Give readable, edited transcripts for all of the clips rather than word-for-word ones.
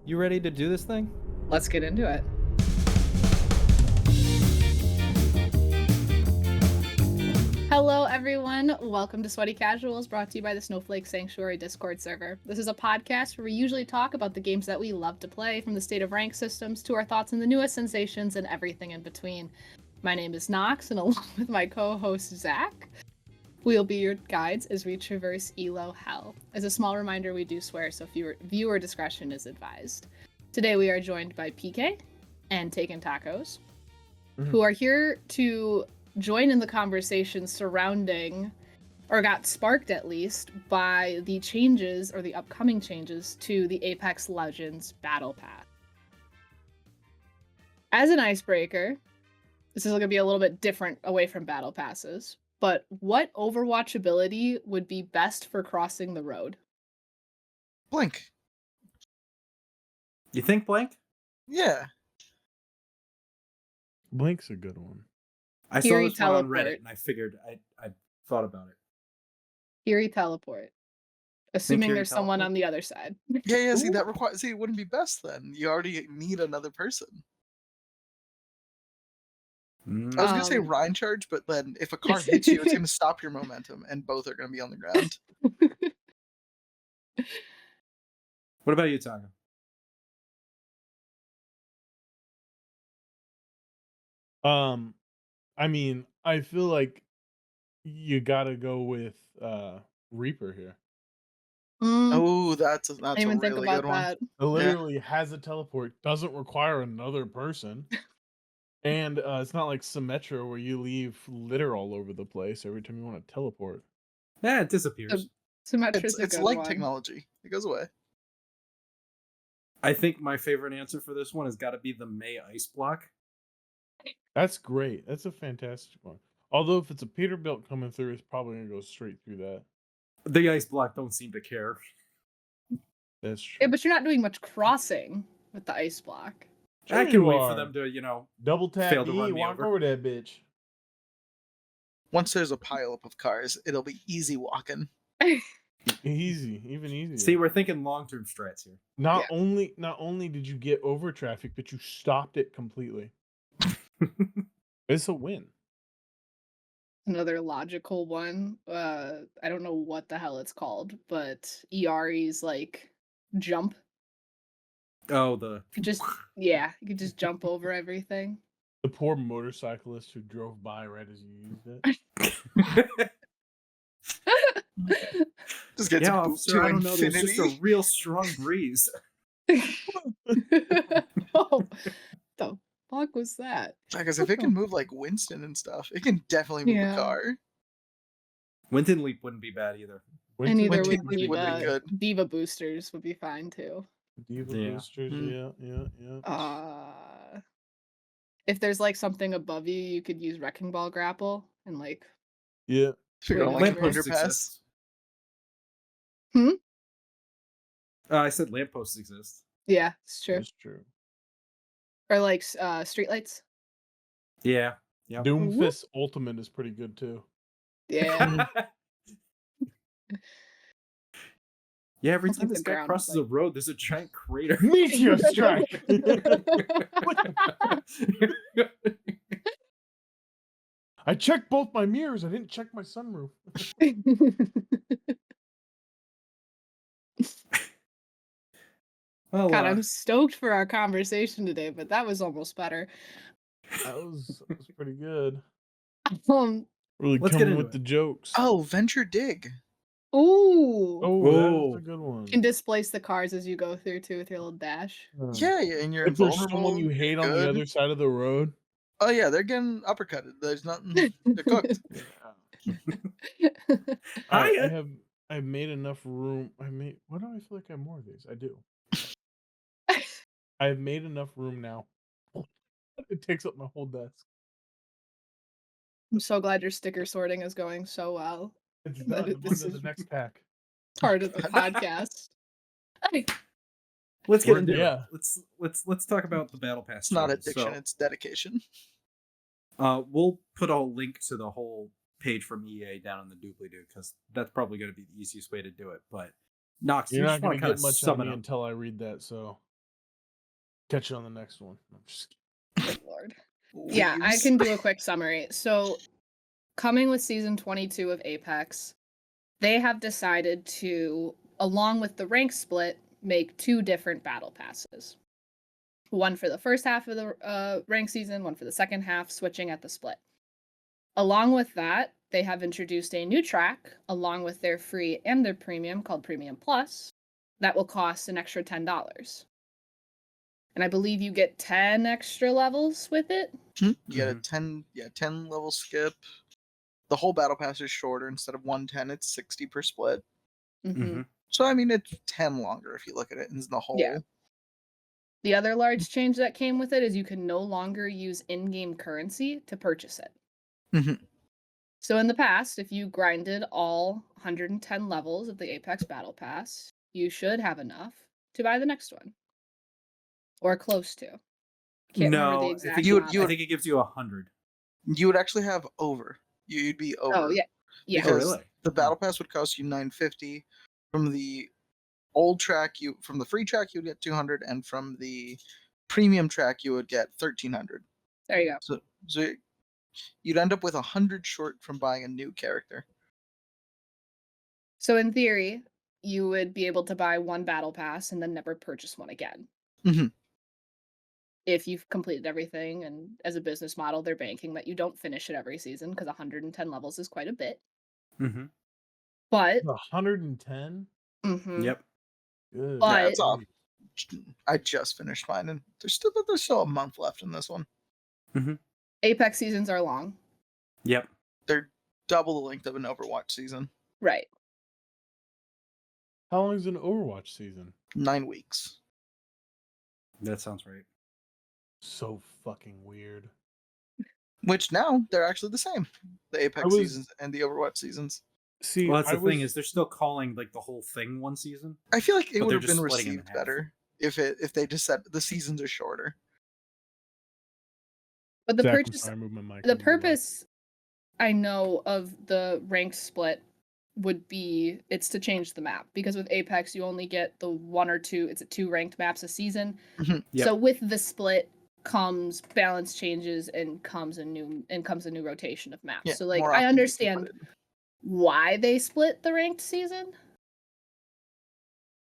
You ready to do this thing? Let's get into it. Hello, everyone. Welcome to Sweaty Casuals, brought to you by the Snowflake Sanctuary Discord server. This is a podcast where we usually talk about the games that we love to play, from the state of rank systems to our thoughts on the newest sensations and everything in between. My name is Nox, and along with my co-host Zach, we'll be your guides as we traverse Elo Hell. As a small reminder, we do swear, so viewer discretion is advised. Today we are joined by PK and Taken Tacos, who are here to join in the conversation surrounding, or got sparked at least, by the changes, or the upcoming changes, to the Apex Legends Battle Pass. As an icebreaker, this is going to be a little bit different away from Battle Passes, but what Overwatch ability would be best for crossing the road? Blink. You think Blank? Yeah. Blink's a good one. I saw Fury this one on teleport. Reddit and I figured I thought about it. Fury teleport. Assuming Fury there's someone teleport? on the other side. Yeah, see, that requires. See, it wouldn't be best then. You already need another person. I was gonna say Rhine charge, but then if a car hits you, it's gonna stop your momentum, and both are gonna be on the ground. What about you, Taco? I mean, I feel like you gotta go with Reaper here. Oh, that's a I didn't even think really about good one. that. It literally has a teleport, doesn't require another person, and it's not like Symmetra where you leave litter all over the place every time you want to teleport. Yeah, it disappears. Symmetra's a It's good like one. technology. It goes away. I think my favorite answer for this one has got to be the May Ice Block. That's great. That's a fantastic one. Although if it's a Peterbilt coming through, it's probably gonna go straight through that. The Ice Block don't seem to care. That's true. Yeah, but you're not doing much crossing with the ice block. I Sure can you wait are. for them to, Double tap fail to run E, me walk over. over that bitch. Once there's a pileup of cars, it'll be easy walking. Easy, even easier. See, we're thinking long-term strats here. Not only did you get over traffic, but you stopped it completely. It's a win. Another logical one. I don't know what the hell it's called, but Iari's like jump. Oh, the You could just jump over everything. The poor motorcyclist who drove by right as you used it. Just get yeah, to, officer, to I don't know. There's infinity. just a real strong breeze. Oh, the fuck was that? Because if it can move like Winston and stuff, it can definitely move Yeah. a car. Winton Leap wouldn't be bad either. And either Winton would be would be good. Diva boosters would be fine too. Diva Yeah. boosters, Mm. yeah. If there's like something above you, you could use Wrecking Ball grapple and like. Yeah. Figure out Wait, like an Lampposts underpass. exist. Hmm? I said lampposts exist. Yeah, it's true. That's true. Or like streetlights. Yeah. Yep. Doomfist Ultimate is pretty good too. Yeah. Yeah, every I time think this the guy ground crosses is a road, there's a giant crater. Meteor strike. I checked both my mirrors. I didn't check my sunroof. Well, God, I'm stoked for our conversation today, but that was almost better. That was pretty good. Let's Really get coming into with it. the jokes. Oh, Venture Dig. Ooh. Oh, that's a good one. You can displace the cars as you go through too with your little dash. Yeah, and you're If there's invulnerable. someone you hate on the good. other side of the road. Oh yeah, they're getting uppercutted. There's nothing. They're cooked. I've made enough room. Why do I feel like I have more of these? I do. I've made enough room now. It takes up my whole desk. I'm so glad your sticker sorting is going so well. It's That done. it- I'm this on to is- the next pack. Part of the podcast. let's get Word, into yeah. it. Let's talk about the battle pass. It's not changes. addiction, So, it's dedication. we'll put a link to the whole page from EA down in the doobly-doo because that's probably going to be the easiest way to do it. But Nox, You're you not just going want to to kind get of much sum on it me up. until I read that. So Catch you on the next one. I'm just Good lord. Yeah, I Leaves. can do a quick summary. So, coming with season 22 of Apex, they have decided to, along with the rank split, make 2 different battle passes. One for the first half of the rank season, one for the second half, switching at the split. Along with that, they have introduced a new track, along with their free and their premium, called Premium Plus, that will cost an extra $10. And I believe you get 10 extra levels with it. You get a 10 level skip. The whole battle pass is shorter. Instead of 110, it's 60 per split. Mm-hmm. So I mean, it's 10 longer if you look at it in the whole. Yeah. The other large change that came with it is you can no longer use in-game currency to purchase it. Mhm. So in the past, if you grinded all 110 levels of the Apex Battle Pass, you should have enough to buy the next one. Or close to. Can't remember the No, I exact think amount. I think it gives you 100. You would actually have over. You'd be over. Oh, yeah. Yeah. Because really? the battle pass would cost you $950. From the old track, from the free track you would get 200, and from the premium track you would get 1300. There you go. So you'd end up with 100 short from buying a new character. So in theory, you would be able to buy one battle pass and then never purchase one again. Mhm. If you've completed everything, and as a business model, they're banking that you don't finish it every season because 110 levels is quite a bit. Mm-hmm. But 110. Yep. Good. But- Yeah, it's off. I just finished mine, and there's still a month left in this one. Apex seasons are long. Yep. They're double the length of an Overwatch season. Right. How long is an Overwatch season? 9 weeks. That sounds right. So fucking weird. Which now they're actually the same. The Apex was- seasons and the Overwatch seasons. See, Well, that's the thing was- is they're still calling like the whole thing one season. I feel like it But would they're have just been splitting 'em in received half. better if they just said the seasons are shorter. But the Zach, I'm purchase sorry, I moved my mic. the on your left. purpose I know of the rank split would be it's to change the map, because with Apex you only get the 1 or 2, it's 2 ranked maps a season. Mhm. Yep. So with the split comes balance changes and comes a new rotation of maps. Yeah, So like more I often you can understand put it. why they split the ranked season.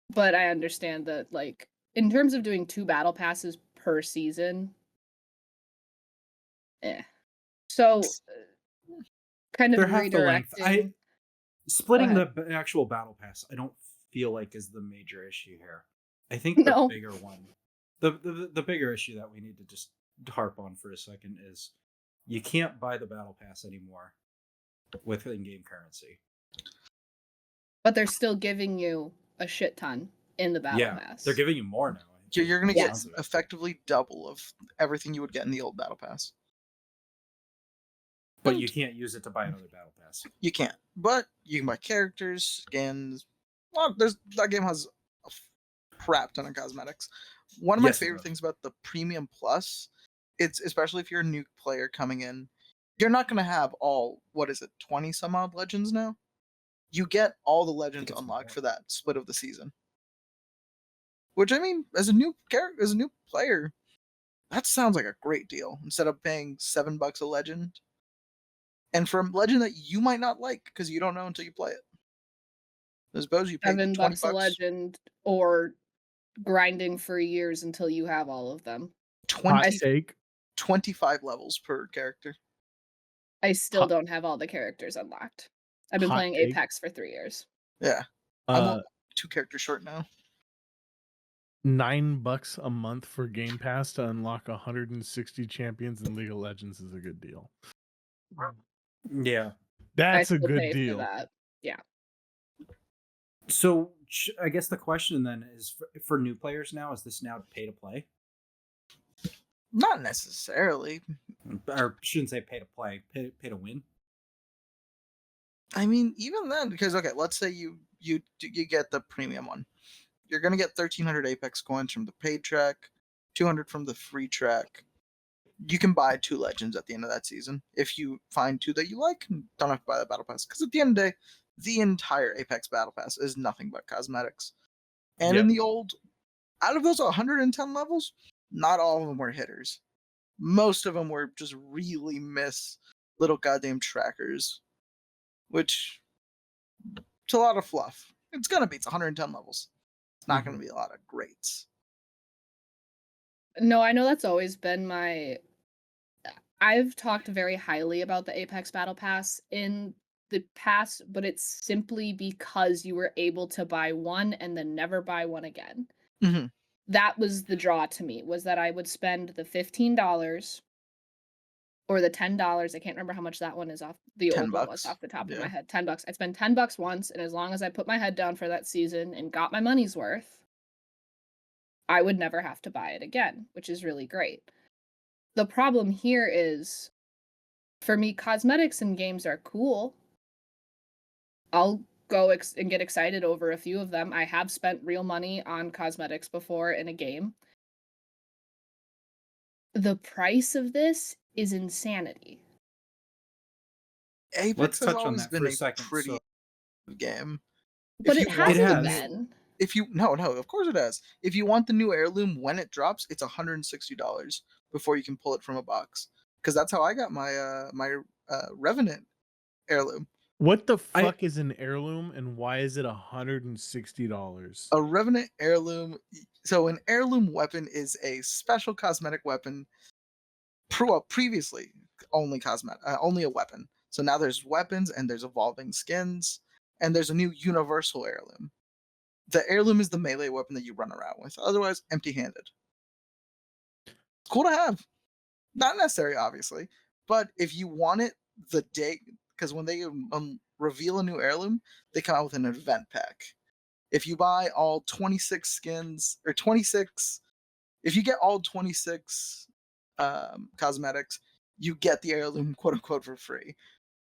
But I understand that, like, in terms of doing 2 battle passes per season, So, kind of They're half the length. redirecting. Splitting Go the actual battle pass, I don't feel like is the major issue here. I think No. the bigger one, the bigger issue that we need to just harp on for a second is you can't buy the battle pass anymore with in-game currency. But they're still giving you a shit ton in the battle pass. They're giving you more now. You're going to get Sounds of it. effectively double of everything you would get in the old battle pass. But you can't use it to buy another battle pass. You can't, but you can buy characters, skins. Well, that game has a crap ton of cosmetics. One of my Yes, it favorite does. things about the Premium Plus, it's especially if you're a new player coming in, you're not going to have all 20 some odd legends now. You get all the legends it's unlocked more. for that split of the season. Which, I mean, as a new player, that sounds like a great deal. Instead of paying $7 a legend. And for a legend that you might not like because you don't know until you play it. I suppose you pay $7 $20 a legend, or grinding for years until you have all of them. Hot take. 25 levels per character. I still Hot- don't have all the characters unlocked. I've been Hot playing take. Apex for 3 years. Yeah. I'm Uh, 2 characters short now. $9 a month for Game Pass to unlock 160 champions in League of Legends is a good deal. Yeah. That's I a still good pay for deal. that. So I guess the question then is for new players now, is this now pay to play? Not necessarily. Or shouldn't say pay to play, pay to win? I mean, even then, because okay, let's say you get the premium one. You're gonna get 1,300 Apex coins from the paid track, 200 from the free track. You can buy 2 legends at the end of that season if you find 2 that you like. Don't have to buy the battle pass, because at the end of the day, the entire Apex battle pass is nothing but cosmetics. And in the old, out of those 110 levels, not all of them were hitters. Most of them were just really miss little goddamn trackers, which it's a lot of fluff. It's gonna be. It's 110 levels. It's not gonna be a lot of greats. No, I know that's always been my. I've talked very highly about the Apex Battle Pass in the past, but it's simply because you were able to buy one and then never buy one again. Mhm. That was the draw to me, was that I would spend the $15 or the $10. I can't remember how much that one is off the 10 old one was bucks. off the top of my Yeah. head. $10. I'd spend $10 once, and as long as I put my head down for that season and got my money's worth, I would never have to buy it again, which is really great. The problem here is, for me, cosmetics in games are cool. I'll go and get excited over a few of them. I have spent real money on cosmetics before in a game. The price of this is insanity. Apex Let's has touch on always that been for a a second. pretty So game. But If it you want It hasn't the has. new, been. if you no, of course it has. If you want the new heirloom when it drops, it's $160 before you can pull it from a box. Because that's how I got my Revenant heirloom. What the I- fuck is an heirloom, and why is it $160? A Revenant heirloom. So an heirloom weapon is a special cosmetic weapon. Previously only only a weapon. So now there's weapons and there's evolving skins and there's a new universal heirloom. The heirloom is the melee weapon that you run around with. Otherwise, empty-handed. It's cool to have. Not necessary, obviously, but if you want it the day, because when they reveal a new heirloom, they come out with an event pack. If you buy all 26 skins or 26, if you get all 26 cosmetics, you get the heirloom quote unquote for free.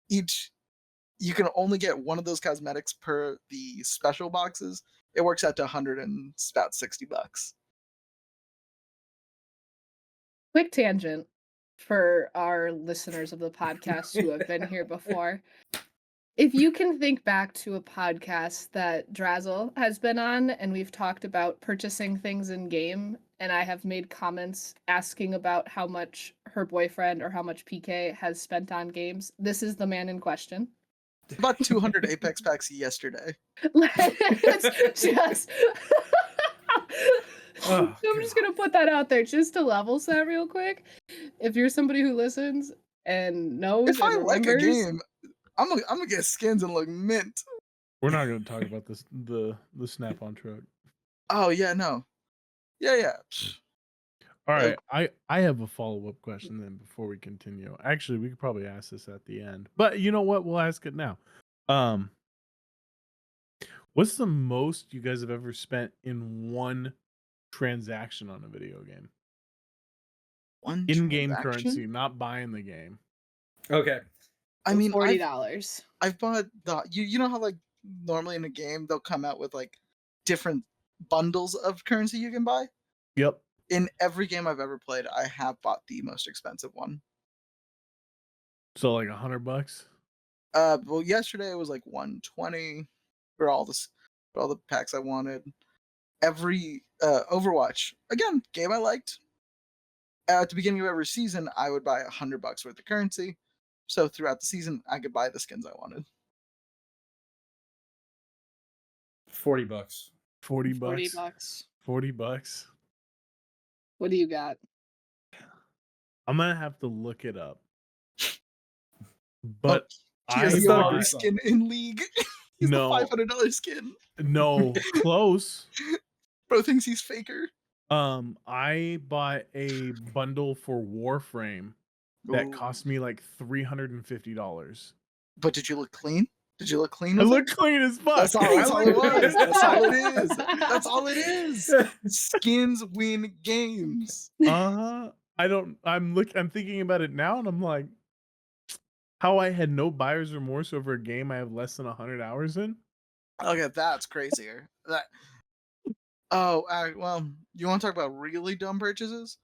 You can only get one of those cosmetics per the special boxes. It works out to 100 and about $60. Quick tangent for our listeners of the podcast who have been here before. If you can think back to a podcast that Drazzle has been on, and we've talked about purchasing things in game, and I have made comments asking about how much her boyfriend or how much PK has spent on games, this is the man in question. About 200 Apex packs yesterday. Let's just. Oh, I'm just gonna put that out there just to level set real quick. If you're somebody who listens and knows If I and like a remembers, game, I'm gonna get skins and look mint. We're not going to talk about this. The Snap-on truck. Oh yeah, no, yeah. All right, I have a follow-up question then before we continue. Actually, we could probably ask this at the end, but you know what? We'll ask it now. What's the most you guys have ever spent in one transaction on a video game? One In-game transaction? currency, not buying the game. okay. I mean, $40. I've bought you know how like normally in a game they'll come out with like different bundles of currency you can buy. Yep. In every game I've ever played, I have bought the most expensive one. So like $100. Well, yesterday it was like 120 for all the packs I wanted. Every Overwatch, again, game I liked. At the beginning of every season, I would buy $100 worth of currency. So throughout the season, I could buy the skins I wanted. $40. 40 $40. bucks. $40. What do you got? I'm gonna have to look it up. But He has I the bought- ugly skin in League. He's No. the $500 skin. no close. Bro thinks he's faker. I bought a bundle for Warframe that Ooh. cost me like $350. But did you look clean? Did you look clean? I with look it? clean as fuck. That's all I it look was. good. That's all it is. That's all it is. Skins win games. I'm thinking about it now and I'm like, how I had no buyer's remorse over a game I have less than 100 hours in. Okay, that's crazier. That. Oh, well, you want to talk about really dumb purchases?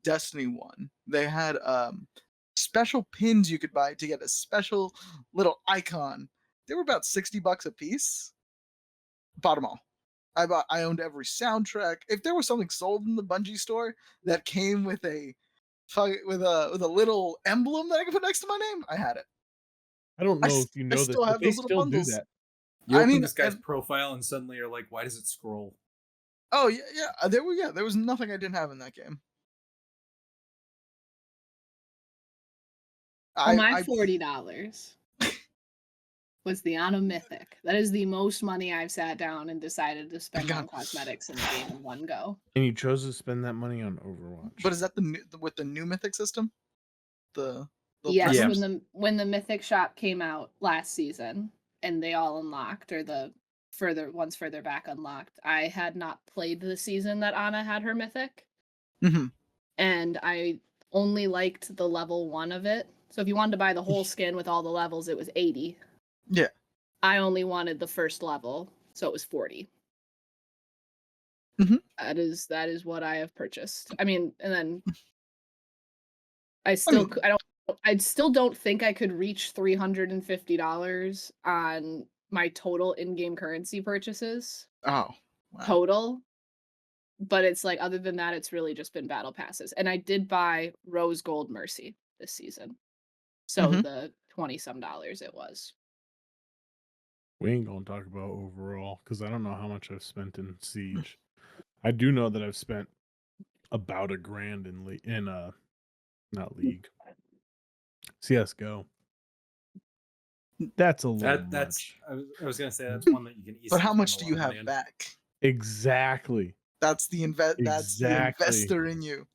Destiny 1. They had special pins you could buy to get a special little icon. They were about $60 a piece. Bought them all. I owned every soundtrack. If there was something sold in the Bungie store that came with a little emblem that I could put next to my name, I had it. I don't know if you I know this, still but have they those little still do bundles. that. You I open mean, this guy's and- profile and suddenly you're like, why does it scroll? Oh yeah. There was nothing I didn't have in that game. Well, my I $40 was the Ana Mythic. That is the most money I've sat down and decided to spend on God. cosmetics in the game in one go. And you chose to spend that money on Overwatch. But is that with the new Mythic system? The Yes, Yeah. when the Mythic shop came out last season and they all unlocked, or the further back unlocked, I had not played the season that Ana had her Mythic. Mm-hmm. And I only liked the level 1 of it. So if you wanted to buy the whole skin with all the levels, it was 80. Yeah. I only wanted the first level, so it was 40. Mhm. That is what I have purchased. I mean, and then I still don't think I could reach $350 on my total in-game currency purchases. Oh. Wow. Total. But it's like, other than that, it's really just been battle passes. And I did buy Rose Gold Mercy this season. So Mhm. the 20 some dollars it was. We ain't gonna talk about overall because I don't know how much I've spent in Siege. I do know that I've spent about $1,000 in not League, CS:GO. That's a little That's much. I was gonna say that's one that you can easily. But how spend much a do lot you of money have on. back? Exactly. That's the Exactly. investor in you.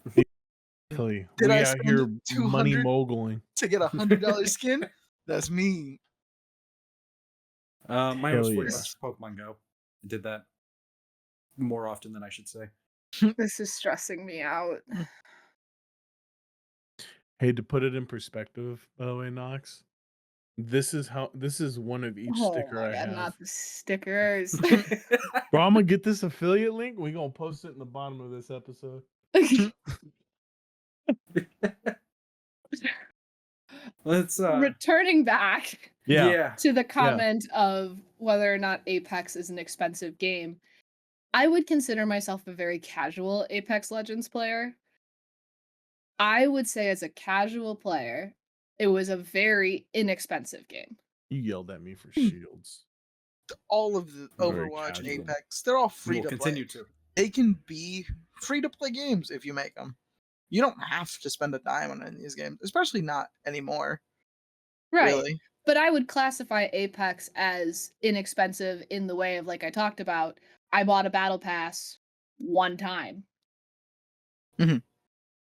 Exactly. Did We I out spend here money 200 moguling. to get $100 skin? That's me. Mine was Hell 40 yeah. bucks for Pokemon Go. I did that more often than I should say. This is stressing me out. Hey, to put it in perspective, by the way, Knox, this is one of each Oh sticker my I god, have. not the stickers. Bro, I'm gonna get this affiliate link. We gonna post it in the bottom of this episode. Let's Returning back Yeah. to the comment of whether or not Apex is an expensive game. I would consider myself a very casual Apex Legends player. I would say as a casual player, it was a very inexpensive game. You yelled at me for shields. All of the Very Overwatch, casual. Apex, they're all free we'll to continue play. to. They can be free to play games if you make them. You don't have to spend a dime on any of these games, especially not anymore. Right. Really. But I would classify Apex as inexpensive in the way of, like I talked about, I bought a battle pass one time. Mhm.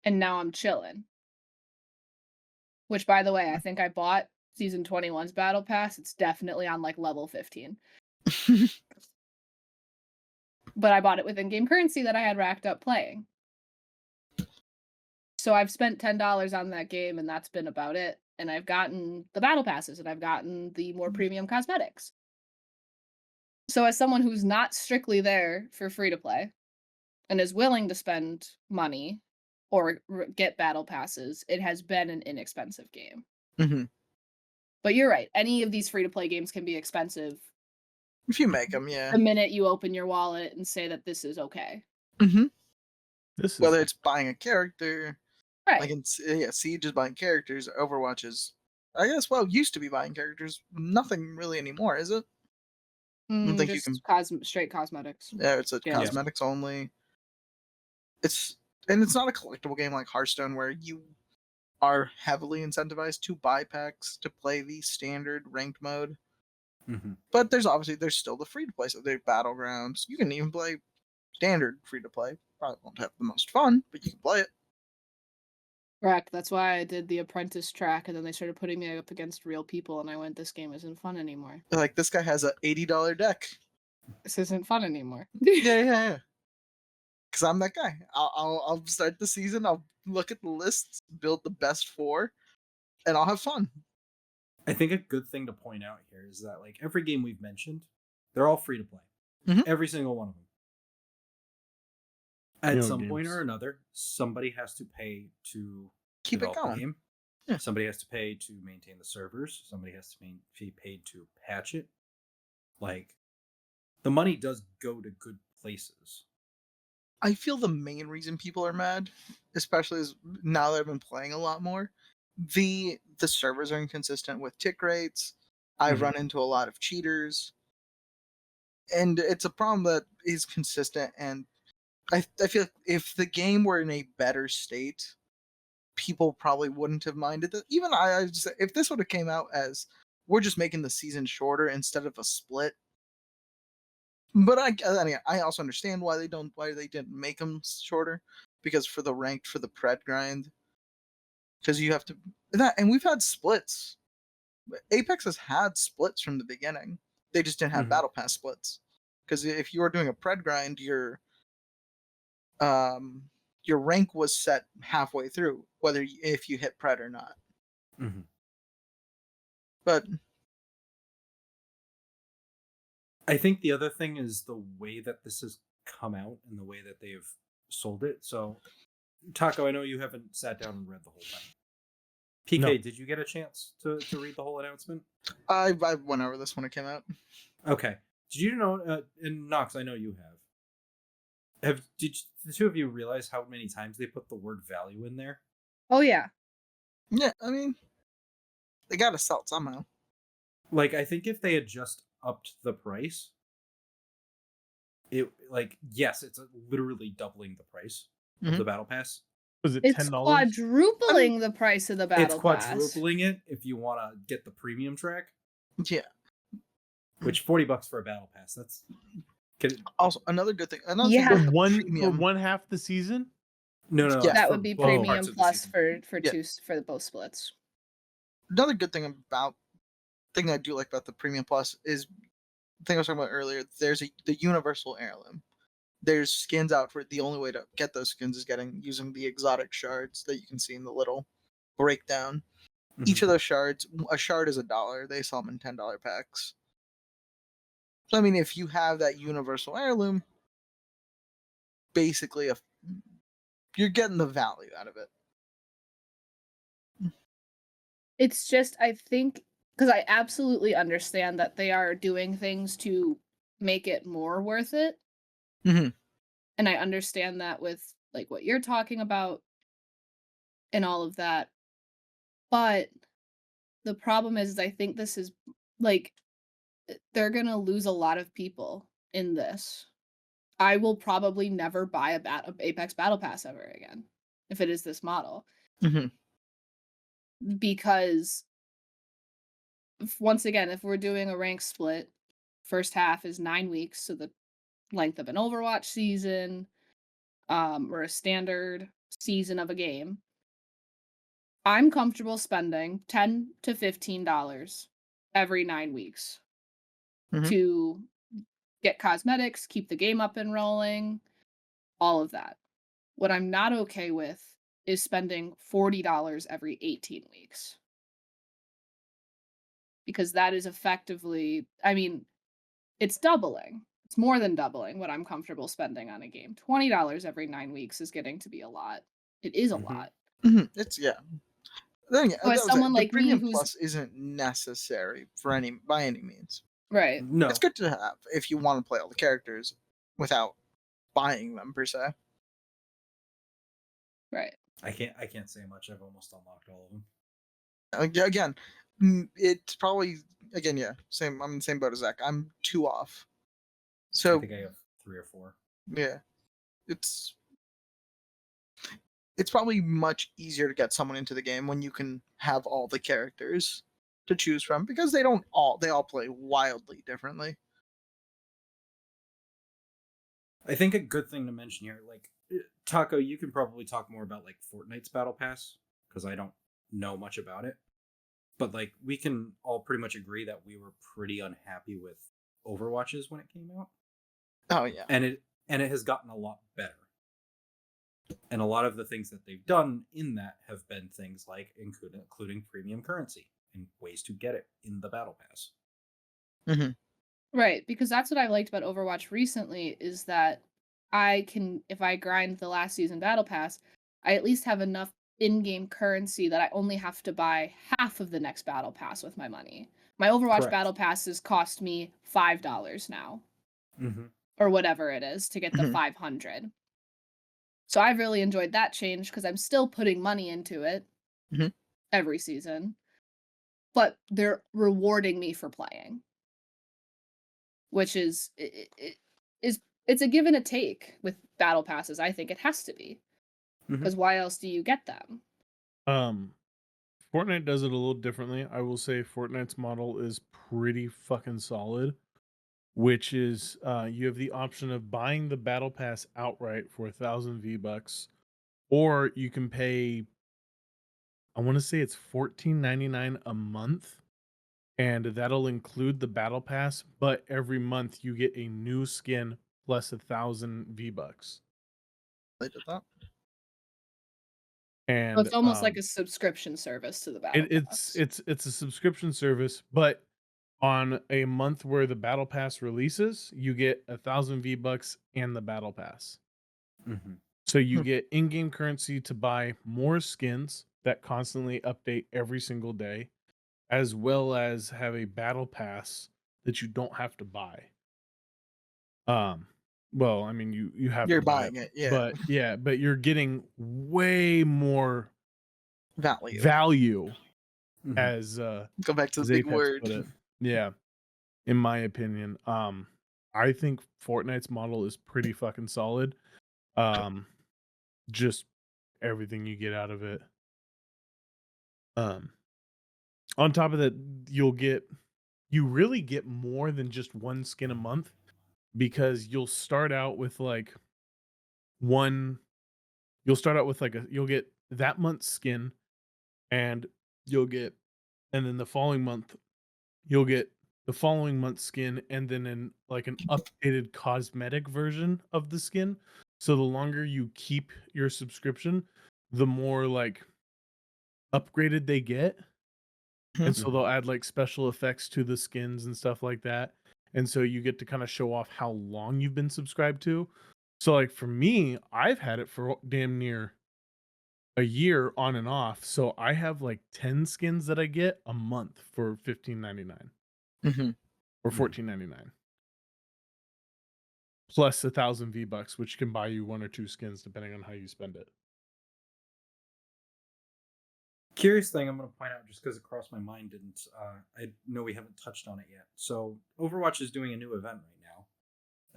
And now I'm chilling. Which, by the way, I think I bought Season 21's battle pass. It's definitely on like level 15. But I bought it with in-game currency that I had racked up playing. So I've spent $10 on that game, and that's been about it. And I've gotten the battle passes, and I've gotten the more premium cosmetics. So as someone who's not strictly there for free to play and is willing to spend money or get battle passes, it has been an inexpensive game. Mhm. But you're right. Any of these free to play games can be expensive If you make them, yeah. the minute you open your wallet and say that this is okay. Mm-hmm. This is Whether it's buying a character, Right. like in Siege is buying characters, Overwatch is, I guess, used to be buying characters. Nothing really anymore, is it? I don't think you Just can. straight cosmetics. Yeah, it's a Yeah. cosmetics only. It's not a collectible game like Hearthstone where you are heavily incentivized to buy packs to play the standard ranked mode. Mm-hmm. But there's still the free to play, so they're battlegrounds. You can even play standard free to play. Probably won't have the most fun, but you can play it. Correct. That's why I did the apprentice track, and then they started putting me up against real people, and I went, this game isn't fun anymore. Like this guy has a $80 deck. This isn't fun anymore. Yeah. Because I'm that guy. I'll start the season. I'll look at the lists, build the best 4, and I'll have fun. I think a good thing to point out here is that like every game we've mentioned, they're all free to play. Mhm. Every single one of them. At You know, some point games. or another, somebody has to pay to Keep it develop the going. game. Yeah. Somebody has to pay to maintain the servers. Somebody has to be paid to patch it. Like, the money does go to good places. I feel the main reason people are mad, especially is now that I've been playing a lot more, the servers are inconsistent with tick rates. I've Mhm. run into a lot of cheaters, and it's a problem that is consistent. And I feel like if the game were in a better state, people probably wouldn't have minded that. Even I just, if this would have came out as we're just making the season shorter instead of a split. But I also understand why they didn't make them shorter, because for the ranked, for the pred grind, because you have to that, and we've had splits. Apex has had splits from the beginning. They just didn't have Mhm. battle pass splits, because if you were doing a pred grind, um your rank was set halfway through, whether if you hit pred or not. Mhm. But I think the other thing is the way that this has come out and the way that they've sold it. So, Taco, I know you haven't sat down and read the whole thing. PK, No. did you get a chance to read the whole announcement? I went over this when it came out. Okay. Did you know? And Knox, I know you have. Did the two of you realize how many times they put the word value in there? Oh yeah. Yeah, I mean, they gotta sell it somehow. Like, I think if they had just upped the price, it yes, it's literally doubling the price of the Mhm. battle pass. Was it It's $10? quadrupling the price of the It's battle pass. quadrupling it if you want to get the premium track, Yeah. which $40 for a battle pass. That's Also, another good thing. Another Yeah. thing For with the one premium. half the season? no. Yeah. That For would be both Oh. parts premium of the plus season. for Yeah. for both splits. Another good thing about thing I do like about the premium plus is the thing I was talking about earlier. There's the universal heirloom. There's skins out for it. The only way to get those skins is using the exotic shards that you can see in the little breakdown. Each Mhm. of those shards, a shard is $1. They sell them in $10 packs. So I mean, if you have that universal heirloom, basically, you're getting the value out of it. It's just, I think, because I absolutely understand that they are doing things to make it more worth it. Mhm. And I understand that with like what you're talking about and all of that. But the problem is I think this is like they're gonna lose a lot of people in this. I will probably never buy a Apex Battle Pass ever again if it is this model, Mhm. because once again, if we're doing a rank split, first half is 9 weeks, so the length of an Overwatch season, or a standard season of a game. I'm comfortable spending $10 to $15 every 9 weeks Mhm. to get cosmetics, keep the game up and rolling, all of that. What I'm not okay with is spending $40 every 18 weeks. Because that is effectively, I mean, it's doubling. It's more than doubling what I'm comfortable spending on a game. $20 every 9 weeks is getting to be a lot. It is a Mhm. lot. It's yeah. Then again, So as that was it. someone The like me premium who's plus isn't necessary for by any means. right, It's No, good to have if you want to play all the characters without buying them per se. right. I can't say much. I've almost unlocked all of them. Again, it's probably again yeah same. I'm in the same boat as Zach. I'm 2 off. I So think I have 3 or 4. yeah, it's probably much easier to get someone into the game when you can have all the characters to choose from, because they all play wildly differently. I think a good thing to mention here, Taco, you can probably talk more about like Fortnite's battle pass because I don't know much about it. But like we can all pretty much agree that we were pretty unhappy with Overwatches when it came out, Oh yeah. and it has gotten a lot better. And a lot of the things that they've done in that have been things like including premium currency and ways to get it in the battle pass. Mm-hmm. Right, because that's what I liked about Overwatch recently is that I can, if I grind the last season battle pass, I at least have enough in-game currency that I only have to buy half of the next battle pass with my money. My Overwatch Correct. battle passes cost me $5 now. Mm-hmm. or whatever it is to get the Mhm. 500. So I've really enjoyed that change because I'm still putting money into it Mhm. every season, but they're rewarding me for playing, which is it's a give and a take with battle passes. I think it has to be Mhm. because why else do you get them? Fortnite does it a little differently. I will say Fortnite's model is pretty fucking solid, which is you have the option of buying the battle pass outright for 1,000 V-bucks, or you can pay, I want to say it's $14.99 a month, and that'll include the battle pass, but every month you get a new skin plus 1,000 V-bucks. They did that. So And it's almost like a subscription service to the battle pass. it's a subscription service, but on a month where the battle pass releases, you get 1,000 V-bucks and the battle pass. Mm-hmm. So you Hmm. get in-game currency to buy more skins that constantly update every single day, as well as have a battle pass that you don't have to buy. Well, I mean you have You're to buy buying it, yeah. but yeah, but you're getting way more Value. value Mm-hmm. as Go back to the as big Apex word. put it. Yeah, in my opinion. I think Fortnite's model is pretty fucking solid. Just everything you get out of it. Um, on top of that, you really get more than just one skin a month, because you'll start out with like one you'll get that month's skin, and you'll get and then the following month you'll get the following month's skin, and then in like an updated cosmetic version of the skin. So the longer you keep your subscription, the more like upgraded they get. And so they'll add like special effects to the skins and stuff like that. And so you get to kind of show off how long you've been subscribed to. So like for me, I've had it for damn near a year on and off. So I have like 10 skins that I get a month for $15.99 Mhm. or Mhm. $14.99. Plus 1,000 V-bucks, which can buy you one or two skins depending on how you spend it. Curious thing I'm going to point out just because it crossed my mind, and I know we haven't touched on it yet. So Overwatch is doing a new event right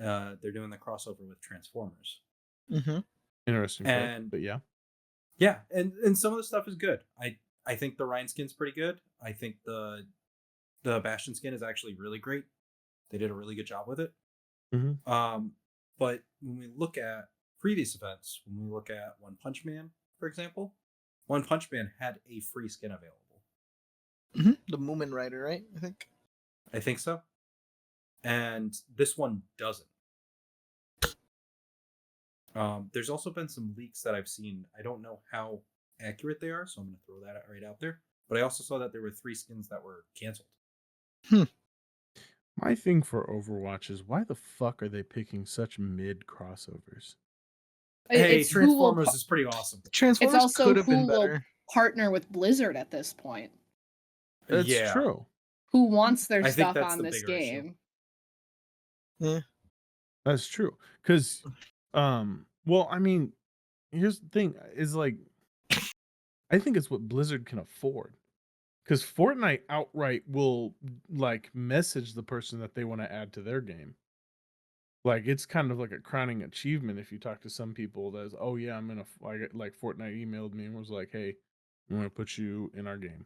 now. They're doing the crossover with Transformers, Mhm. Interesting fact, and but yeah. yeah, and some of the stuff is good. I think the Ryan skin's pretty good. I think the Bastion skin is actually really great. They did a really good job with it. Mhm. But when we look at previous events, when we look at One Punch Man, for example, One Punch Man had a free skin available. Mhm. The Moomin Rider, right? I think. I think so. And this one doesn't. There's also been some leaks that I've seen. I don't know how accurate they are, so I'm going to throw that right out there. But I also saw that there were 3 skins that were canceled. My thing for Overwatch is, why the fuck are they picking such mid crossovers? Hey, It's who will Transformers is pretty awesome. it's Transformers also could have been who will better. partner with Blizzard at this point. That's Yeah. true. Who wants their I think stuff that's on the this bigger issue. game? Yeah. That's true. Because, well, I mean, here's the thing: is like, I think it's what Blizzard can afford. Because Fortnite outright will like message the person that they want to add to their game. Like, it's kind of like a crowning achievement if you talk to some people that's, oh yeah, I'm gonna like Fortnite emailed me and was like, hey, we want to put you in our game.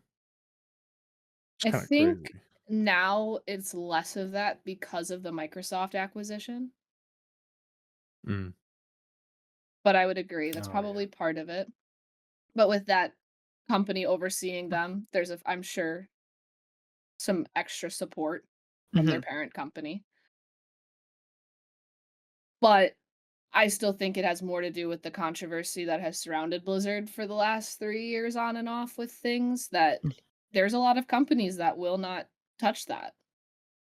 It's I kind of think crazy. now it's less of that because of the Microsoft acquisition, Mm. but I would agree that's Oh, probably yeah. part of it. But with that company overseeing them, there's I'm sure some extra support from their Mhm. parent company. But I still think it has more to do with the controversy that has surrounded Blizzard for the last 3 years on and off with things that there's a lot of companies that will not touch that.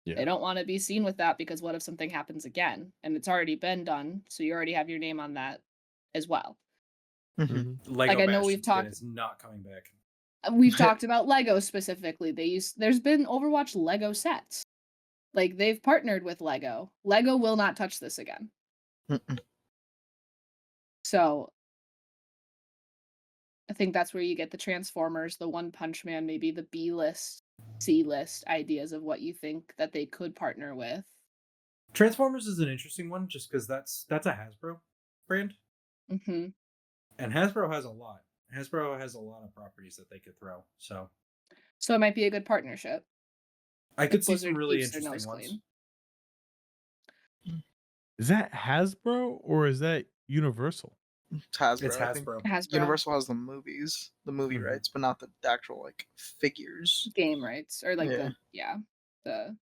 They Yeah. don't wanna be seen with that because what if something happens again? And it's already been done, so you already have your name on that as well. Mhm. Mhm. Lego I know Bastion skin is not coming back. we've talked about Lego specifically. There's been Overwatch Lego sets. Like, they've partnered with Lego. Lego will not touch this again. Mm-mm. So I think that's where you get the Transformers, the One Punch Man, maybe the B-list, C-list ideas of what you think that they could partner with. Transformers is an interesting one, just because that's a Hasbro brand, Hmm. and Hasbro has a lot. Hasbro has a lot of properties that they could throw, so So it might be a good partnership I could if see some Blizzard really keeps their interesting nose ones. clean. Is that Hasbro or is that Universal? It's Hasbro. It's I think Hasbro. Hasbro Universal has the movies, the movie Mhm. rights, but not the actual like figures. game rights or like Yeah. the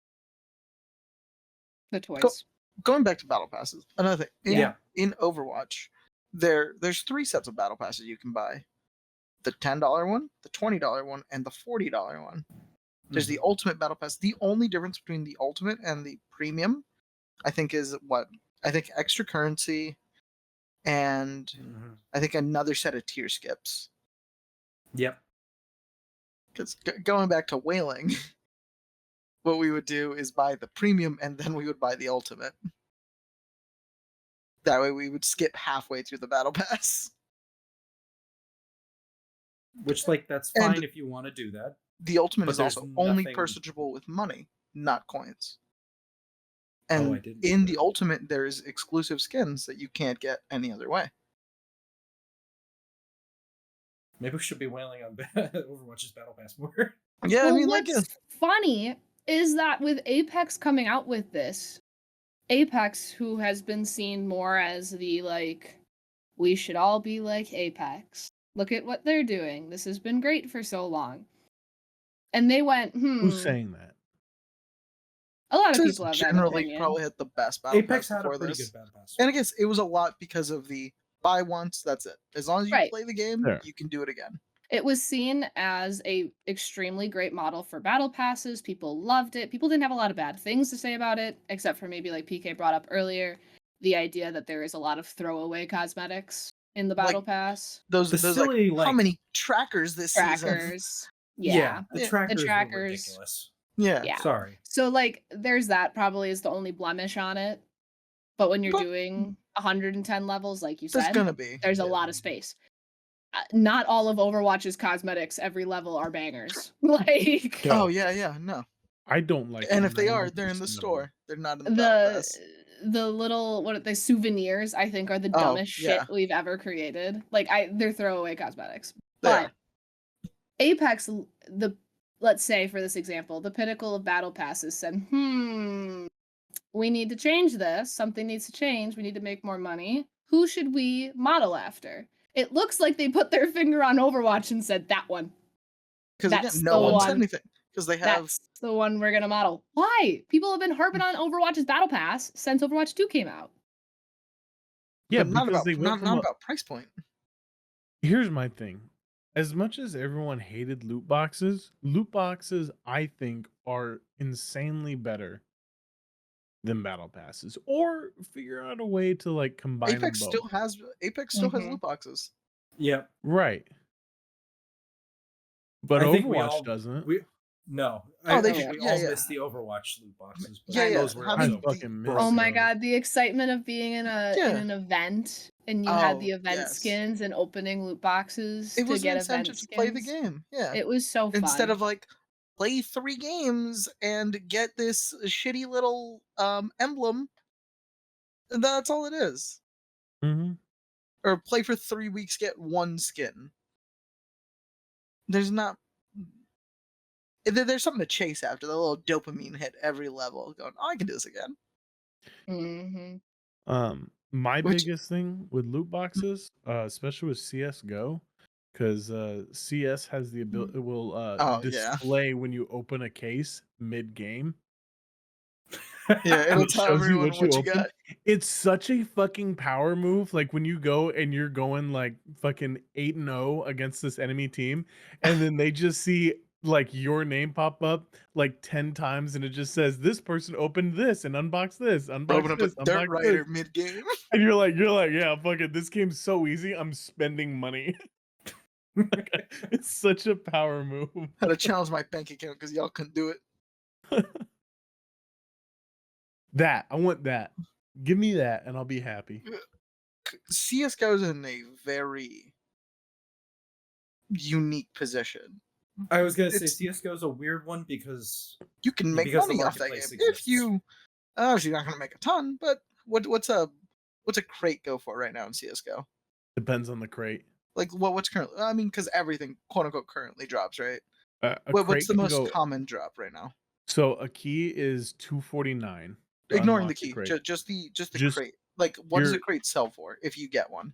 Go, toys. going back to battle passes, another thing. Yeah. In Overwatch, there's 3 sets of battle passes you can buy: the $10 one, the $20 one, and the $40 one. There's Mhm. the ultimate battle pass. The only difference between the ultimate and the premium, I think, is extra currency and Mhm. I think another set of tier skips. Yep. Because going back to whaling, what we would do is buy the premium and then we would buy the ultimate. That way we would skip halfway through the battle pass. Which, like, that's And fine if you want to do that. the ultimate But is there's also only nothing- purchasable with money, not coins. Oh, And I didn't. in know the that. ultimate, there's exclusive skins that you can't get any other way. Maybe we should be wailing on Overwatch's Battle Pass more. Yeah, Well, I mean, like, what's funny is that with Apex coming out with this, Apex, who has been seen more as the like, we should all be like Apex. Look at what they're doing. This has been great for so long. And they went, Who's saying that? A lot of this people have that generally opinion. probably had the best battle Apex pass had a before pretty this. good Battle Pass. And I guess it was a lot because of the buy once, that's it. As long as you Right. play the game, Sure. you can do it again. It was seen as a extremely great model for battle passes. People loved it. People didn't have a lot of bad things to say about it, except for maybe like PK brought up earlier, the idea that there is a lot of throwaway cosmetics in the battle Like, pass. Those The silly, like, how like- many trackers this season? Trackers. Yeah. The Yeah. trackers, The were trackers. ridiculous. Yeah. Yeah. Sorry. So like there's that probably is the only blemish on it. But when you're But- doing 110 levels, like you There's said, gonna be. there's a Yeah. lot of space. Not all of Overwatch's cosmetics every level are bangers. Like No. Oh, yeah, no. I don't like. And if they are, they're in 90% the of them. store. They're not in the battle pass. the little what are the souvenirs I think are the Oh, dumbest yeah. shit we've ever created. Like they're throwaway cosmetics. They But are. Apex, let's say for this example, the pinnacle of battle passes said, we need to change this. Something needs to change. We need to make more money. Who should we model after? It looks like they put their finger on Overwatch and said that one. Because That's again, no the one said one. anything. Because they have. That's the one we're gonna model. Why? People have been harping on Overwatch's battle pass since Overwatch 2 came out. Yeah, but not because about they went from a- about price point. Here's my thing. As much as everyone hated loot boxes, I think are insanely better than battle passes. Or figure out a way to like combine Apex them still both. has Mhm. loot boxes. Yep. Right. But I think we Overwatch all- doesn't. No. Oh, they I think should- we yeah, all yeah. missed the Overwatch loot boxes. But Yeah, those yeah, were having also I fucking miss Oh my those. god, the excitement of being in Yeah. an event and you had Oh, the event yes. skins and opening loot boxes It to was an get incentive event to skins. play the game. Yeah. It was so fun. Instead of like play 3 games and get this shitty little emblem. That's all it is. Mm-hmm. Or play for 3 weeks, get 1 skin. There's not. There's something to chase after. The little dopamine hit every level. Going, oh, I can do this again. My Which- biggest thing with loot boxes, especially with CS:GO, because CS has the ability it will Oh, yeah. display when you open a case mid game. Yeah, it'll It tell shows you everyone what you what you opened. got. It's such a fucking power move. Like when you go and you're going like fucking 8-0 against this enemy team, and then they just see like your name pop up like 10 times, and it just says this person opened this and unboxed this, Open unboxed up this, a Dirt unboxed Rider this. mid game. And you're like, yeah, fuck it. This game's so easy. I'm spending money. It's such a power move. Had to challenge my bank account because y'all couldn't do it. That I want that. Give me that, and I'll be happy. CS:GO is in a very unique position. I was gonna say It's- CS:GO is a weird one because You can make because the money off that game marketplace if exists. you. Obviously, you're not going to make a ton, but what's a crate go for right now in CS:GO? Depends on the crate. Like what's currently? I mean, because everything quote unquote currently drops, right? A What's crate the can most go. common drop right now? So a key is $249. to Ignoring the unlock key, crate. just the Just crate. Like, what does a your- crate sell for if you get one?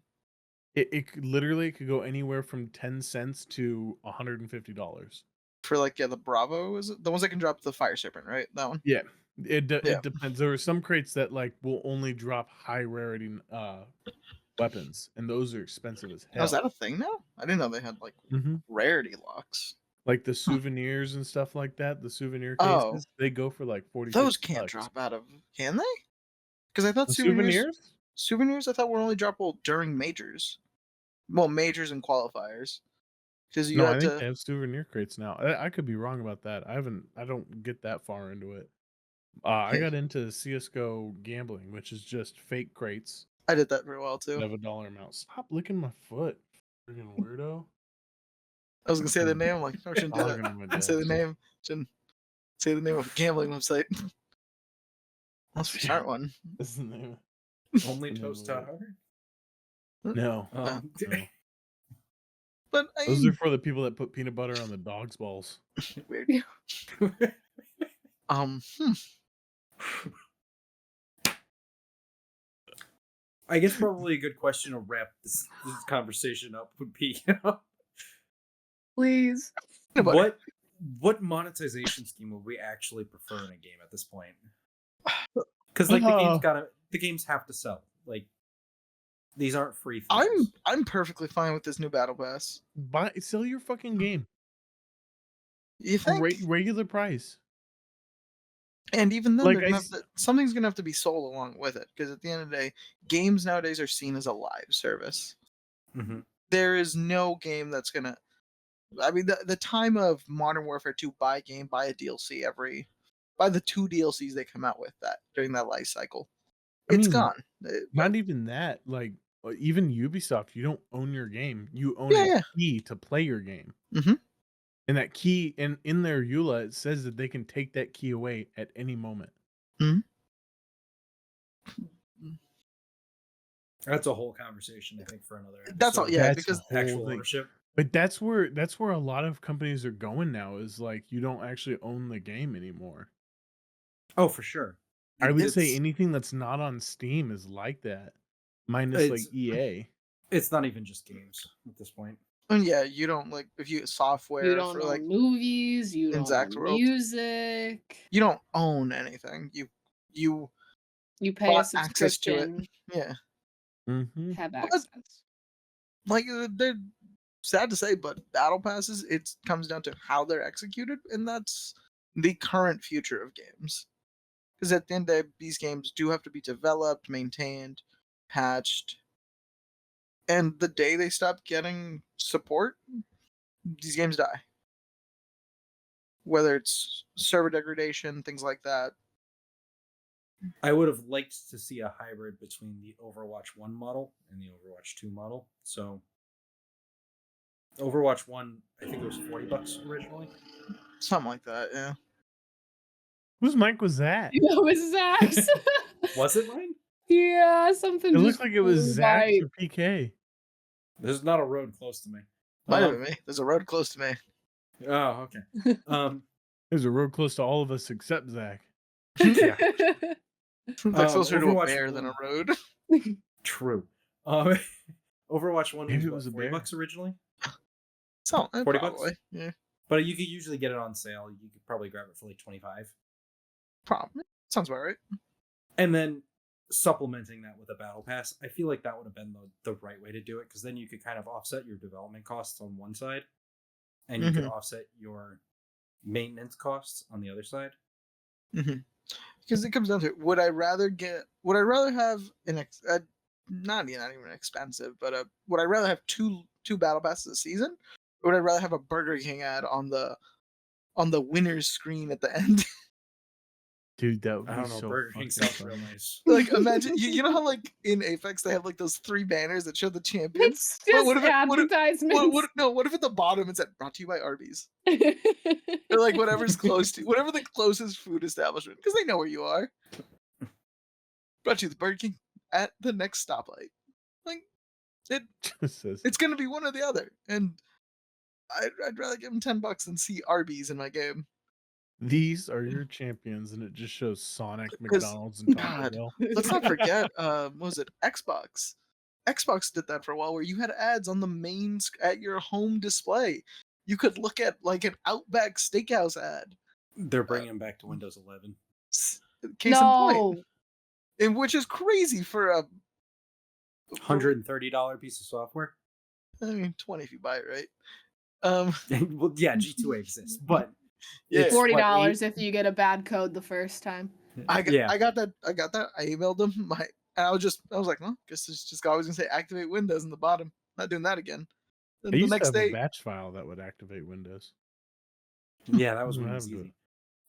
It literally could go anywhere from 10 cents to $150. For like the Bravo, is it the ones that can drop the Fire Serpent, right? That one. Yeah, it Yeah. depends. There are some crates that like will only drop high rarity weapons, and those are expensive as Oh, is hell. that a thing now? I didn't know they had like Mm-hmm. rarity locks. Like the souvenirs and stuff like that. The souvenir Oh. cases, they go for like 40. Those 50 can't bucks. drop out of, can they? Because I thought The souvenirs I thought were only droppable during majors. Well, majors and qualifiers. Because you No, I had think to. they have souvenir crates now. I could be wrong about that. I don't get that far into it. I got into CS:GO gambling, which is just fake crates I did that very well that too. have a dollar amount. Stop licking my foot, freaking weirdo. I was gonna say the name. I'm like, I shouldn't do Dogging that. on my Shouldn't say the desk. name. Shouldn't say the name of a gambling website. Unless we start one. This is the name. Only No, toast no, tower. No, Uh, no. But I Those mean, are for the people that put peanut butter on the dog's balls. weird. Hmm. I guess probably a good question to wrap this conversation up would be Please. Peanut butter. what monetization scheme would we actually prefer in a game at this point? Because like the games have to sell. Like these aren't free things. I'm perfectly fine with this new battle pass. Sell your fucking game. You think? Regular price. And even then, Like something's gonna have to be sold along with it. Because at the end of the day, games nowadays are seen as a live service. Mm-hmm. There is no game that's gonna. I mean, the time of Modern Warfare 2 buy a DLC buy the 2 DLCs they come out with that during that life cycle. It's gone. Not even that. Like even Ubisoft, you don't own your game. You own Yeah. key to play your game. Mm-hmm. And that key, and in their EULA, it says that they can take that key away at any moment. Mm-hmm. That's a whole conversation, I think, for another episode. That's all. Yeah, That's because the whole actual thing. ownership. But that's where a lot of companies are going now. Is like you don't actually own the game anymore. Oh, for sure. I would say anything that's not on Steam is like that, minus like EA. It's not even just games at this point. and yeah, you don't like if you software You don't for own like movies. You in don't Zach's own world. music. You don't own anything. You pay a bought access to it. subscription. Yeah. Mm-hmm. Have But- access. Like they're sad to say, but battle passes, it comes down to how they're executed, and that's the current future of games. Because at the end of the day, these games do have to be developed, maintained, patched, and the day they stop getting support, these games die. Whether it's server degradation, things like that. I would have liked to see a hybrid between the Overwatch 1 model and the Overwatch 2 model. So Overwatch 1, I think it was $40 originally. Something like that, yeah. Whose mic was that? It was Zach's. Was it mine? Yeah, something. It just looked like it was flew Zach's by. or PK. There's not a road close to me. Might have been me. There's a road close to me. Oh, okay. There's a road close to all of us except Zach. Yeah. Like closer to a Overwatch bear than a road. True. Overwatch 1 Maybe it was was what, a bear. $40 originally, So, 40 probably. bucks? Yeah. but you could usually get it on sale. You could probably grab it for like 25. Probably. Sounds about right. And then supplementing that with a battle pass, I feel like that would have been the right way to do it, because then you could kind of offset your development costs on one side, and you could offset your maintenance costs on the other side. Because it comes down to, would I rather have not even expensive, but would I rather have two battle passes a season, or would I rather have a Burger King ad on the winner's screen at the end? Dude, that would I be don't know. so Burger King fucking sounds real funny. nice. Like imagine you know how like in Apex they have like those 3 banners that show the champion? It's But just what if it- advertisements. what if at the bottom it said brought to you by Arby's? Or like whatever's close to whatever the closest food establishment, because they know where you are. Brought to you the Burger King at the next stoplight. Like Just says, it's gonna be one or the other. And I'd rather give them $10 than see Arby's in my game. these are your champions, and it just shows Sonic, 'Cause, McDonald's, and Taco God, Bell. let's not forget, what was it? Xbox. Xbox did that for a while where you had ads on the main at your home display. You could look at like an Outback Steakhouse ad. They're bringing back to Windows 11. Case in point. No. And which is crazy for a $130 piece of software. I mean 20 if you buy it right. Well, yeah, G2A exists, but Yeah. it's what, $40 eight- if you get a bad code the first time. I got yeah. I got that. I emailed them and I was like, well, guess it's just always gonna say activate Windows in the bottom. Not doing that again. Then I the used next to have day a batch file that would activate Windows. Yeah, that was I when it was have to- easy.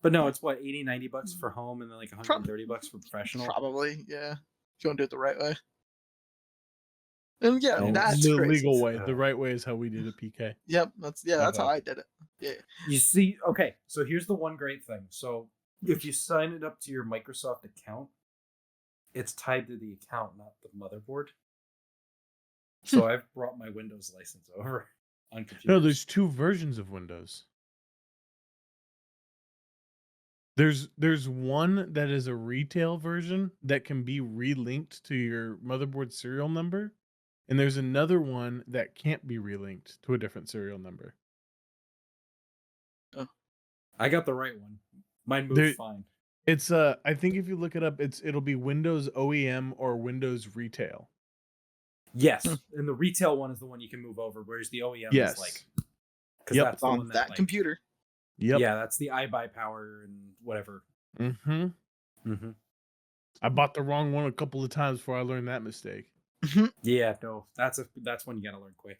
But no, it's what, 80, $90 for home and then like $130 for professional. probably, yeah. If you want to do it the right way. And yeah, Oh, that's the crazy. legal way. The right way is how we did it, PK. Yep, that's how Okay. I did it. Yeah. You see, okay, so here's the one great thing. So if you sign it up to your Microsoft account, it's tied to the account, not the motherboard. So I've brought my Windows license over on computer. No, there's 2 versions of Windows. There's one that is a retail version that can be relinked to your motherboard serial number, and there's another one that can't be relinked to a different serial number. I got the right one. Mine moved There- fine. It's I think if you look it up, it'll be Windows OEM or Windows Retail. Yes, and the retail one is the one you can move over, whereas the OEM Yes. is like, because Yep. that's the On one that that like, computer. Yep. Yeah, that's the iBuy power and whatever. Mm-hmm. Mm-hmm. I bought the wrong one a couple of times before I learned that mistake. Yeah, no, that's one you gotta learn quick.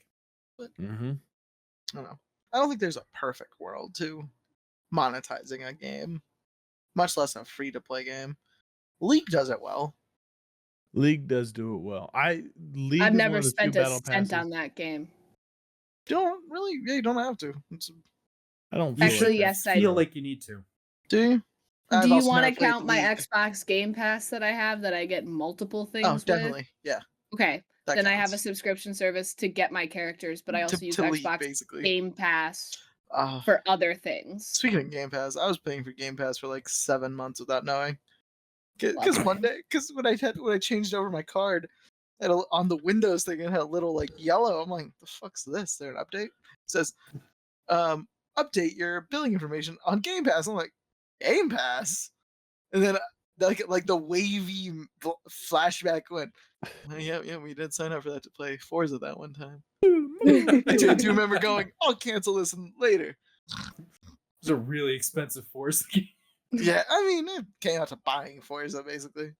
Mm-hmm. I don't know. I don't think there's a perfect world to monetizing a game, much less a free to play game. League does it well. League does do it well. League I've is never one of the spent 2 a battle cent passes. on that game. You don't have to. I don't feel Actually, like that. yes, I Feel do. like you need to. Do you? Do you want to count my Xbox Game Pass that I have that I get multiple things Oh, with? definitely. Yeah. Okay. That Then I have a counts. subscription service to get my characters, but I also use to League, Xbox basically. Game Pass Uh, for other things. Speaking of Game Pass, I was paying for Game Pass for like 7 months without knowing. Because Love one day, when I changed over my card, on the Windows thing, it had a little like yellow. I'm like, the fuck's this? Is there an update? It says, update your billing information on Game Pass. I'm like, Game Pass? And then like the wavy flashback went, oh, yeah, we did sign up for that to play Forza that one time. I do remember going, I'll cancel this later. It's a really expensive Forza game. Yeah, I mean, it came out to buying Forza, basically.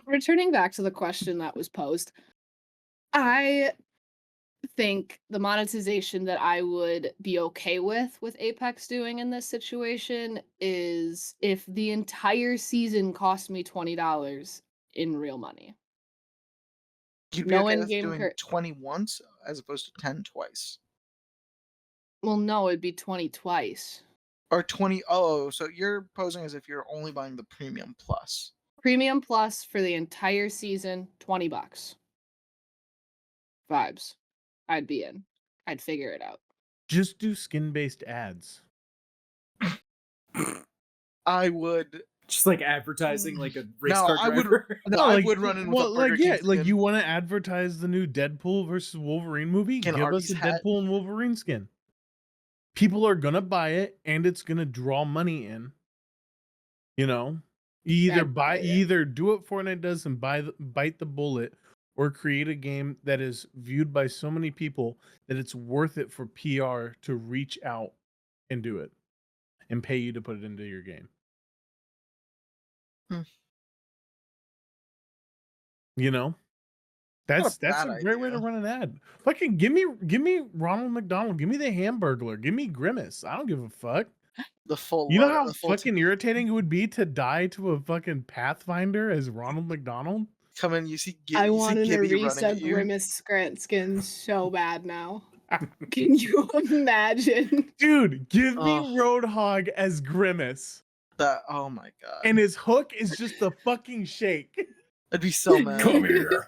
Returning back to the question that was posed, I think the monetization that I would be okay with Apex doing in this situation is if the entire season cost me $20 in real money. You'd be No okay with in-game doing 20 once as opposed to 10 twice. Well, no, it'd be 20 twice. Or 20. Oh, so you're posing as if you're only buying the Premium Plus. Premium Plus for the entire season, $20. Vibes. I'd be in. I'd figure it out. Just do skin-based ads. I would. Just like advertising like a race No, car I would- driver. No, I would run in with a Burger King like skin. you want to advertise the new Deadpool versus Wolverine movie? An Give Arby's us a hat. Deadpool and Wolverine skin. People are gonna buy it, and it's gonna draw money in. You know, you either do what Fortnite does and bite the bullet, or create a game that is viewed by so many people that it's worth it for PR to reach out and do it, and pay you to put it into your game. You know, that's bad a great way to idea. run an ad. Fucking give me Ronald McDonald, give me the Hamburglar, give me Grimace. I don't give a fuck. The full. You know load- how the full fucking irritating it would be to die to a fucking Pathfinder as Ronald McDonald? come in. You see, I you see want an Gibby running Arisa at you. Grimace skin so bad now. Can you imagine? Dude, give me Oh. Roadhog as Grimace. That. Oh my god. And his hook is just the fucking shake. I'd be so mad. Come here.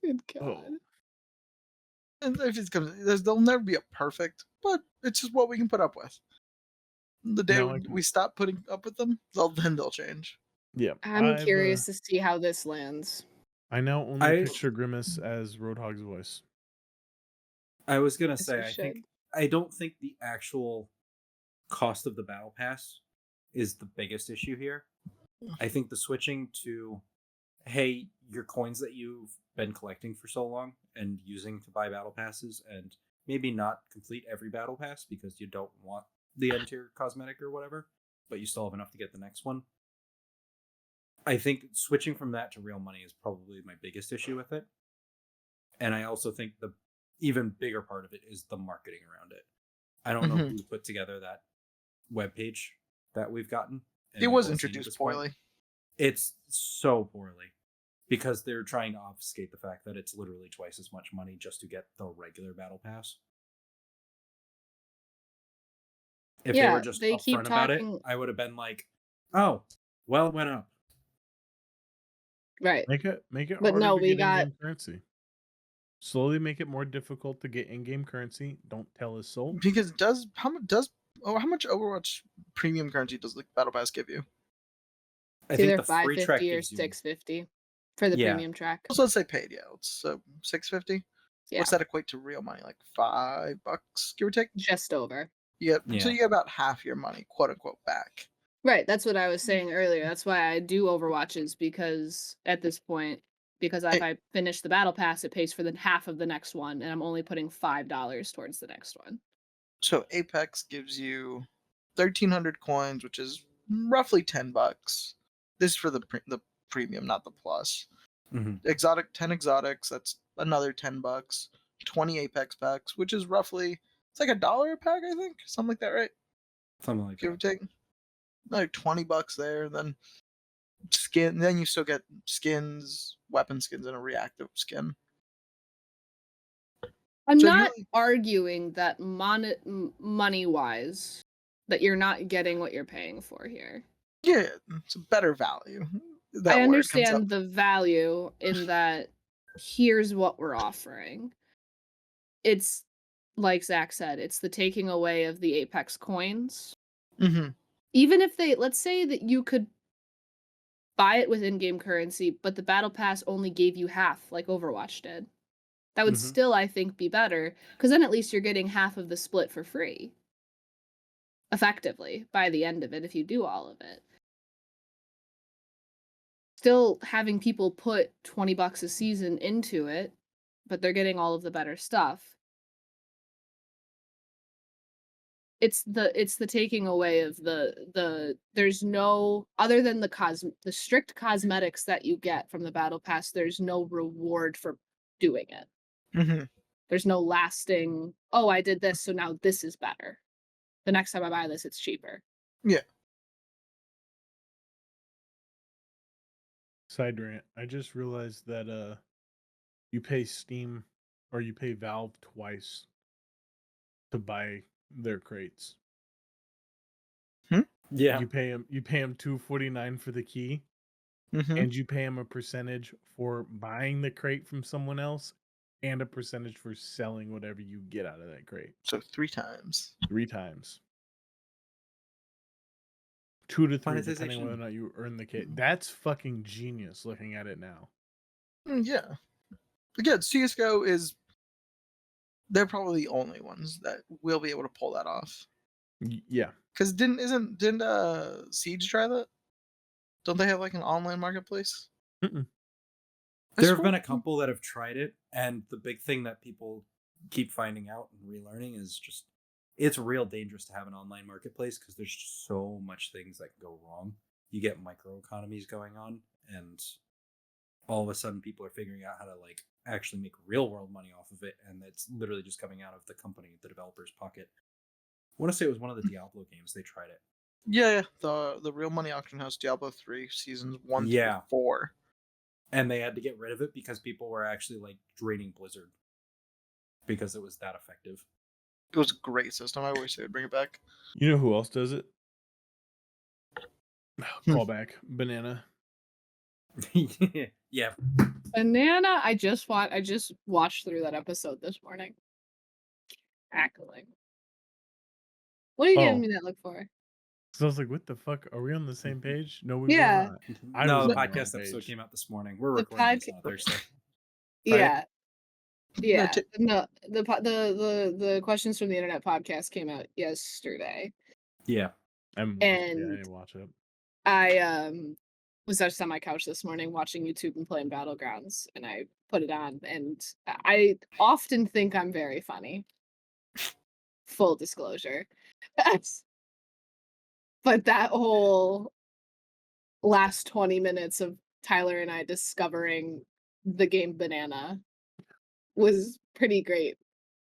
Good God. Oh. And if it comes, there'll never be a perfect, but it's just what we can put up with. The day Now I can- we stop putting up with them, then they'll change. Yeah. I'm curious to see how this lands. I now only picture Grimace as Roadhog's voice. I was gonna Yes, say, we I don't think the actual cost of the battle pass is the biggest issue here. I think the switching to, hey, your coins that you've been collecting for so long and using to buy battle passes, and maybe not complete every battle pass because you don't want the end tier cosmetic or whatever, but you still have enough to get the next one. I think switching from that to real money is probably my biggest issue with it. And I also think the even bigger part of it is the marketing around it. I don't know who put together that webpage that we've gotten. It was introduced poorly. It's so poorly because they're trying to obfuscate the fact that it's literally twice as much money just to get the regular battle pass. If they were just upfront about it, I would have been like, "Oh, well, it went up." Right. Make it But harder no, to we get got in-game currency. Slowly make it more difficult to get in-game currency. Don't tell us so. Because how much Overwatch premium currency does the battle pass give you? I it's think either the free track 550 or gives you 650 for the Yeah. premium track. So let's say paid, yeah. So 650. Yeah, What's that equate to real money? Like $5, give or take. just over. So Yeah. you get about half your money, quote unquote, back. Right, that's what I was saying earlier. That's why I do Overwatches, because at this point, because if I finish the battle pass, it pays for the half of the next one, and I'm only putting $5 towards the next one. So Apex gives you 1,300 coins, which is roughly $10. This is for the premium, not the plus. Mhm. 10 exotics, that's another $10. 20 Apex packs, which is roughly, it's like $1 a pack, I think, something like that, right? Something like Give or that. take. Like $20 there. Then then you still get skins, weapon skins, and a reactive skin. I'm So not arguing that money-wise, that you're not getting what you're paying for here. Yeah, it's a better value. I understand the value in that here's what we're offering. It's, like Zach said, it's the taking away of the Apex coins. Mm-hmm. Even if let's say that you could buy it with in-game currency, but the battle pass only gave you half, like Overwatch did. That would still, I think, be better, because then at least you're getting half of the split for free. Effectively, by the end of it, if you do all of it. Still having people put $20 a season into it, but they're getting all of the better stuff. It's the taking away of the there's no, other than the strict cosmetics that you get from the battle pass, there's no reward for doing it. Mm-hmm. There's no lasting, oh, I did this, so now this is better. The next time I buy this, it's cheaper. Yeah. Side rant. I just realized that you pay Steam or you pay Valve twice to buy their crates. Yeah. You pay them $2.49 for the key, Mm-hmm. and you pay them a percentage for buying the crate from someone else, and a percentage for selling whatever you get out of that crate. So 3 times. 3 times. 2 to 3, depending Monetization. whether or not you earn the kit. That's fucking genius looking at it now. Yeah. Again, CSGO is, they're probably the only ones that will be able to pull that off. Yeah. Because didn't Siege try that? Don't they have like an online marketplace? Mm-mm. There have been a couple that have tried it, and the big thing that people keep finding out and relearning is just it's real dangerous to have an online marketplace because there's just so much things that can go wrong. You get microeconomies going on, and all of a sudden people are figuring out how to like actually make real world money off of it, and it's literally just coming out of the company, the developer's pocket. I want to say it was one of the Diablo games. They tried it. Yeah, the real money auction house Diablo 3 seasons 1 Yeah. through 4. And they had to get rid of it because people were actually like draining Blizzard because it was that effective. It was a great system. I wish they would bring it back. You know who else does it? Callback. Banana. Yeah. Banana. I just watched through that episode this morning. Cackling. What are you giving me that look for? So I was like, what the fuck? Are we on the same page? No, we Yeah. were not. I No, was the on the podcast wrong episode page. came out this morning. We're The recording this on Thursday. Yeah. Yeah. t- No, the questions from the internet podcast came out yesterday. Yeah. I didn't watch it. I was just on my couch this morning watching YouTube and playing Battlegrounds, and I put it on, and I often think I'm very funny. Full disclosure. But that whole last 20 minutes of Tyler and I discovering the game Banana was pretty great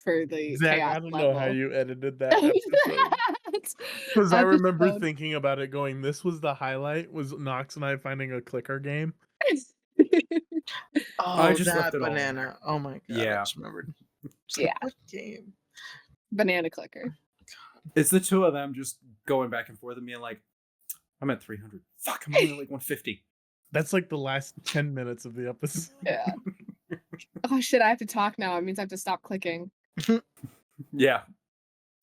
for the Zach, chaos I don't level. know how you edited that episode. Because I remember Episode. thinking about it going, this was the highlight, was Nox and I finding a clicker game. I just that left it all in banana. there. Oh my god. Yeah. I just remembered. It's Yeah. What game? Banana clicker. It's the two of them just going back and forth and being like, I'm at 300. Fuck, I'm only like 150. That's like the last 10 minutes of the episode. Yeah. Oh shit, I have to talk now. It means I have to stop clicking. Yeah.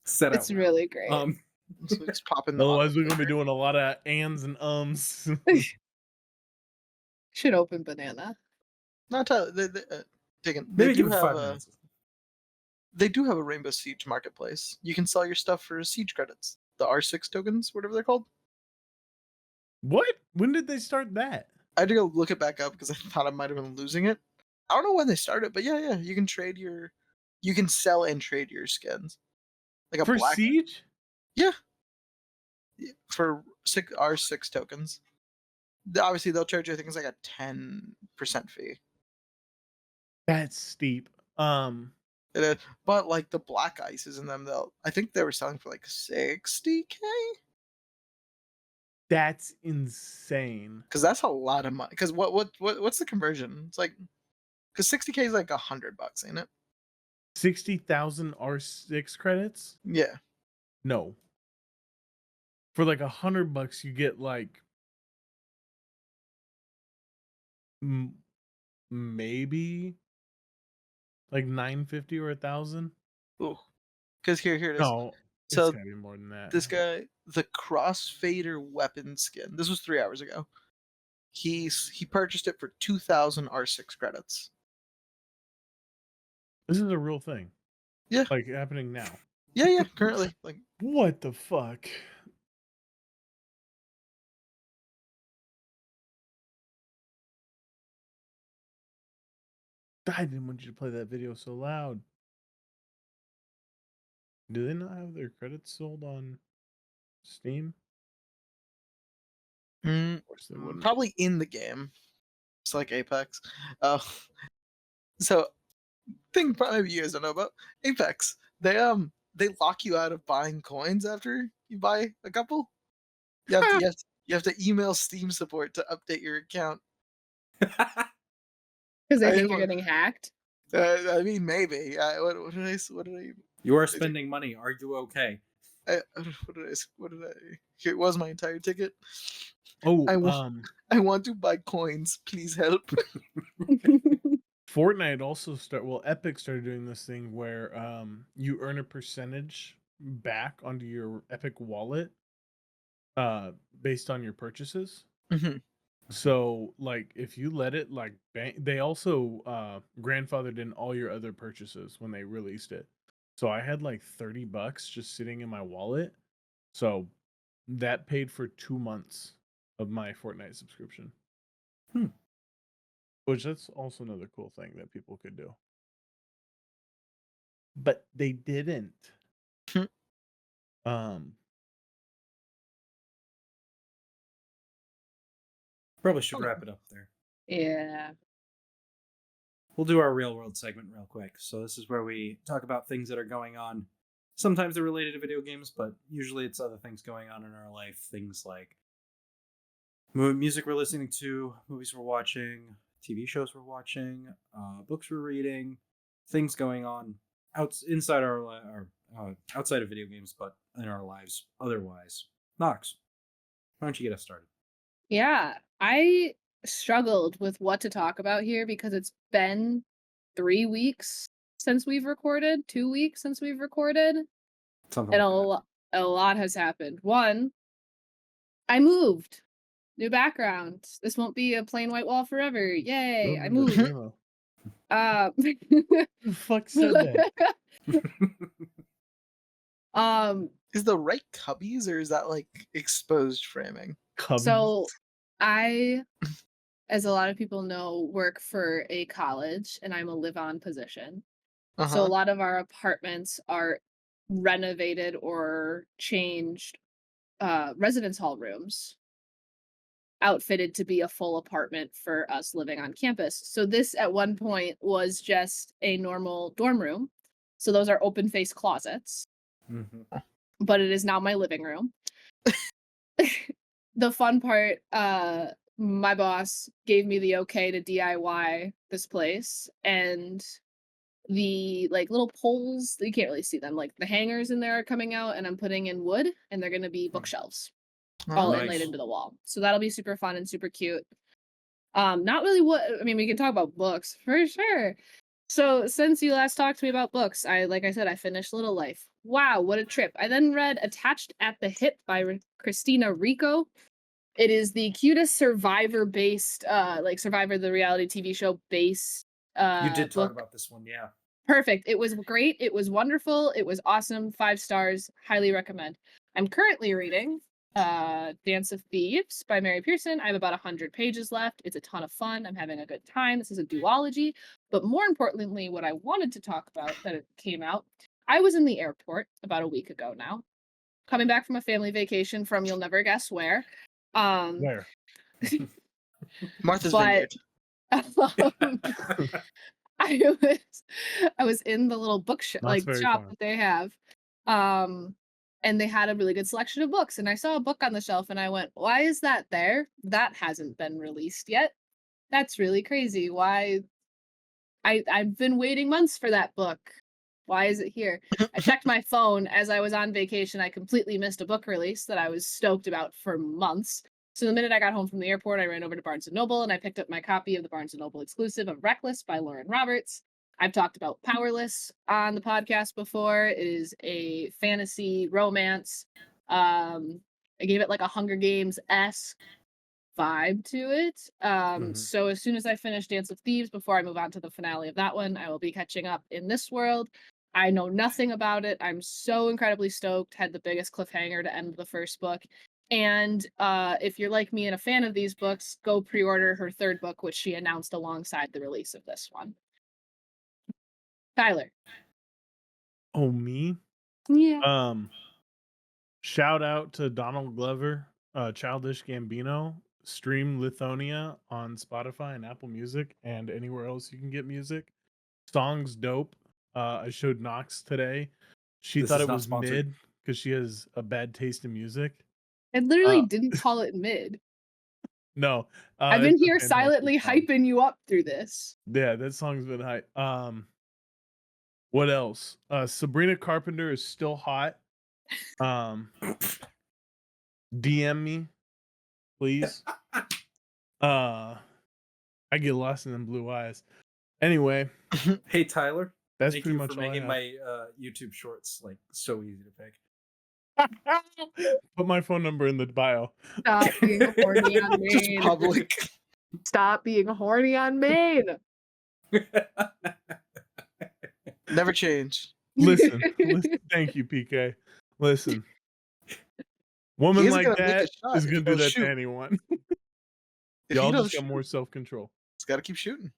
Set out It's loud. really great. So it's popping. Otherwise, we're going to be doing a lot of ands and ums. Should open Banana. Not Tyler. They Maybe do give it 5 have minutes. they do have a Rainbow Siege marketplace. You can sell your stuff for Siege credits, the R6 tokens, whatever they're called. What? When did they start that? I had to go look it back up because I thought I might have been losing it. I don't know when they started, but yeah, you can sell and trade your skins, like a For black Siege? for R6 tokens. Obviously, they'll charge you. I think it's like a 10% fee. That's steep. But like the black ices in them, I think they were selling for like 60K. That's insane. Because that's a lot of money. Because what's the conversion? It's like, because 60K is like $100, ain't it? 60,000 R6 credits? Yeah. No. For like $100, you get like maybe like 950 or 1,000. Ooh. Because here it is. No, So it's gotta be more than that. this guy, the Crossfader weapon skin. This was 3 hours ago. He purchased it for 2,000 R6 credits. This is a real thing. Yeah. Like happening now. Yeah. Currently, like, What the fuck? I didn't want you to play that video so loud. Do they not have their credits sold on Steam? Of course they wouldn't. probably in the game. It's like Apex. So thing probably you guys don't know about Apex. They lock you out of buying coins after you buy a couple. You have to email Steam support to update your account. Because they think you're getting hacked. I mean, maybe. What did I? You are spending money. Are you okay? What did I? Here was my entire ticket. Oh, I want to buy coins. Please help. Fortnite also Epic started doing this thing where you earn a percentage back onto your Epic wallet based on your purchases. Mhm. So like if you let it like they also grandfathered in all your other purchases when they released it. So I had like $30 just sitting in my wallet. So that paid for 2 months of my Fortnite subscription. Which that's also another cool thing that people could do. But they didn't. Probably should wrap it up there. Yeah. we'll do our real world segment real quick. So this is where we talk about things that are going on. Sometimes they're related to video games, but usually it's other things going on in our life. Things like music we're listening to, movies we're watching, TV shows we're watching, books we're reading, things going on inside outside of video games, but in our lives otherwise. Knox, why don't you get us started? Yeah, I struggled with what to talk about here because it's been 3 weeks since we've recorded, 2 weeks since we've recorded, Something and like a lot has happened. One, I moved. New background. This won't be a plain white wall forever. Yay, I moved. Who Uh, the fuck said that? Is the right cubbies or is that like exposed framing? Cubbies? So I, as a lot of people know, work for a college and I'm a live-on position. So a Uh-huh. lot of our apartments are renovated or changed residence hall rooms, outfitted to be a full apartment for us living on campus. So this at one point was just a normal dorm room. So those are open face closets, that. but it is now my living room. The fun part, my boss gave me the okay to DIY this place, and the like little poles, you can't really see them, like the hangers in there are coming out, and I'm putting in wood, and they're gonna be bookshelves all Oh, inlaid Nice. into the wall. So that'll be super fun and super cute. Not really what I mean, we can talk about books for sure. So since you last talked to me about books, like I said, I finished Little Life. Wow, what a trip. I then read Attached at the Hip by Christina Rico. It is the cutest Survivor based, like Survivor the reality TV show based You did talk book. about this one, yeah. Perfect. It was great. It was wonderful. It was awesome. 5 stars. Highly recommend. I'm currently reading Dance of Thieves by Mary Pearson. I have about 100 pages left. It's a ton of fun. I'm having a good time. This is a duology. But more importantly, what I wanted to talk about that it came out, I was in the airport about a week ago now, coming back from a family vacation from you'll never guess where. Where? Martha's But Vineyard. I was in the little That's very shop fun. that they have. And they had a really good selection of books, and I saw a book on the shelf and I went, "Why is that there? That hasn't been released yet. That's really crazy. Why I've been waiting months for that book. Why is it here?" I checked my phone as I was on vacation. I completely missed a book release that I was stoked about for months. So the minute I got home from the airport, I ran over to Barnes & Noble and I picked up my copy of the Barnes & Noble exclusive of Reckless by Lauren Roberts. I've talked about Powerless on the podcast before. It is a fantasy romance. I gave it like a Hunger Games-esque vibe to it. Mhm. So as soon as I finish Dance of Thieves, before I move on to the finale of that one, I will be catching up in this world. I know nothing about it. I'm so incredibly stoked. Had the biggest cliffhanger to end the first book. And if you're like me and a fan of these books, go pre-order her third book, which she announced alongside the release of this one. Tyler. Oh, me? Yeah. Shout out to Donald Glover, Childish Gambino. Stream Lithonia on Spotify and Apple Music and anywhere else you can get music. Song's dope. I showed Knox today. She This thought is it not was sponsored. mid because she has a bad taste in music. I literally Uh, didn't call it mid. no, I've been it's a here fantastic silently song. hyping you up through this. Yeah, that song's been hype. What else? Sabrina Carpenter is still hot. DM me, please. I get lost in them blue eyes. Anyway, Hey Tyler, that's thank pretty you much for all I making have. my YouTube shorts like so easy to pick. Put my phone number in the bio. Stop being horny on Just Maine. public. Stop being horny on Maine. Never change. Listen, thank you, PK. Listen, woman He isn't like gonna make a that shot is if gonna you do don't that shoot. to anyone. If Y'all he just doesn't got shoot, more self-control. he's got to keep shooting.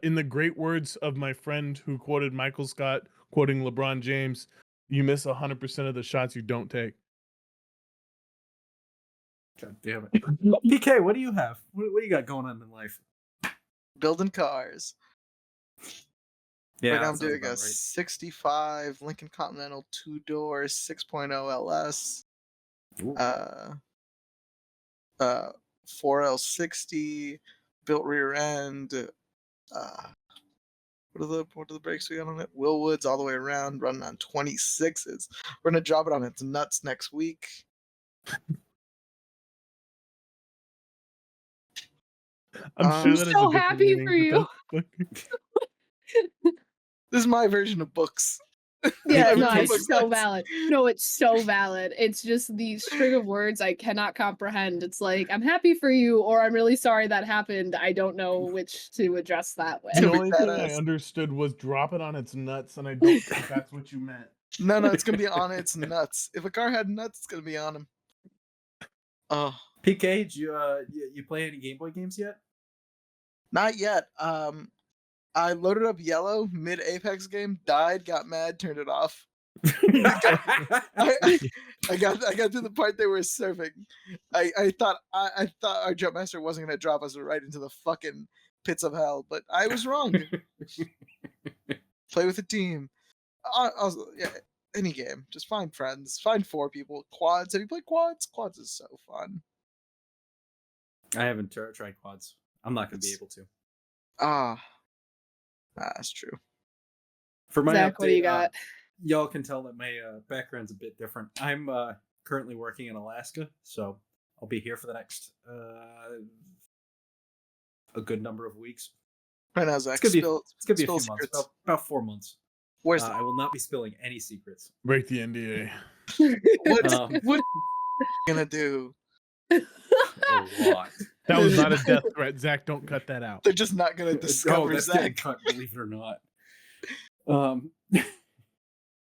In the great words of my friend who quoted Michael Scott quoting LeBron James, you miss 100% of the shots you don't take. God damn it. PK, what do you have? What do you got going on in life? Building cars. Yeah, Right now I'm that sounds doing a about right. 65 Lincoln Continental 2-door 6.0 LS. Ooh. 4L60 built rear end. What are the brakes we got on it? Willwoods all the way around, running on 26s. We're gonna drop it on its nuts next week. I'm sure I'm that is so a different happy meaning, for but you. that's- This is my version of books. Yeah, I no, read it's books so nuts. valid. No, it's so valid. It's just the string of words I cannot comprehend. It's like, I'm happy for you, or I'm really sorry that happened. I don't know which to address that The gonna with. be only thing I badass. understood was drop it on its nuts, and I don't think that's what you meant. No, it's gonna be on its nuts. If a car had nuts, it's gonna be on them. Oh, PK, did you play any Game Boy games yet? not yet. I loaded up Yellow mid Apex game, died, got mad, turned it off. I got to the part they were surfing. I thought our jump master wasn't gonna drop us right into the fucking pits of hell, but I was wrong. Play with a team. Also, yeah, any game. Just find friends. Find 4 people. Quads. Have you played quads? Quads is so fun. I haven't tried quads. I'm not going to be able to. That's true. For my Zach, update, what do you got? y'all can tell that my background's a bit different. I'm currently working in Alaska, so I'll be here for the next a good number of weeks. Right now, Zach, It's gonna be a few spill months, secrets. about 4 months. Where's I will not be spilling any secrets. Break the NDA. what Um, what gonna do? a lot. That was not a death threat. Zach, don't cut that out. They're just not gonna discover that's getting Zach. cut, believe it or not.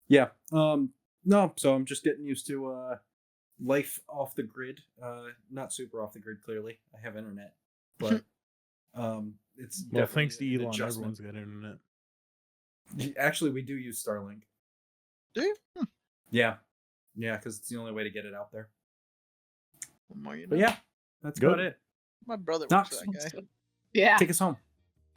Yeah. No, so I'm just getting used to life off the grid. Not super off the grid, clearly. I have internet, but it's Well, thanks definitely to an Elon, adjustment. everyone's got internet. Actually, we do use Starlink. Do you? Yeah, because it's the only way to get it out there. One more, you know. But yeah, that's Good. about it. My brother Knox. works for that guy. Yeah. Take us home.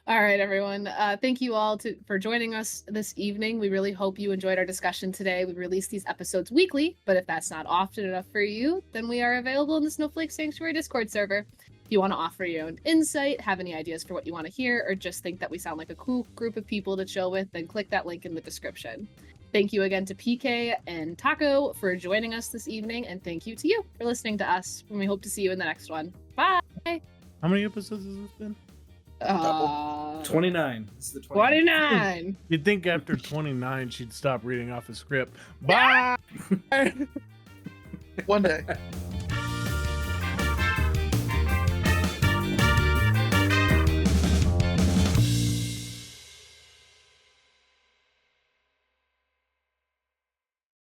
All right, everyone. Thank you all for joining us this evening. We really hope you enjoyed our discussion today. We release these episodes weekly, but if that's not often enough for you, then we are available in the Snowflake Sanctuary Discord server. If you want to offer your own insight, have any ideas for what you want to hear, or just think that we sound like a cool group of people to chill with, then click that link in the description. Thank you again to PK and Taco for joining us this evening, and thank you to you for listening to us. And we hope to see you in the next one. Bye! How many episodes has this been? 29. This is the 29! You'd think after 29 she'd stop reading off the script. Bye! One day.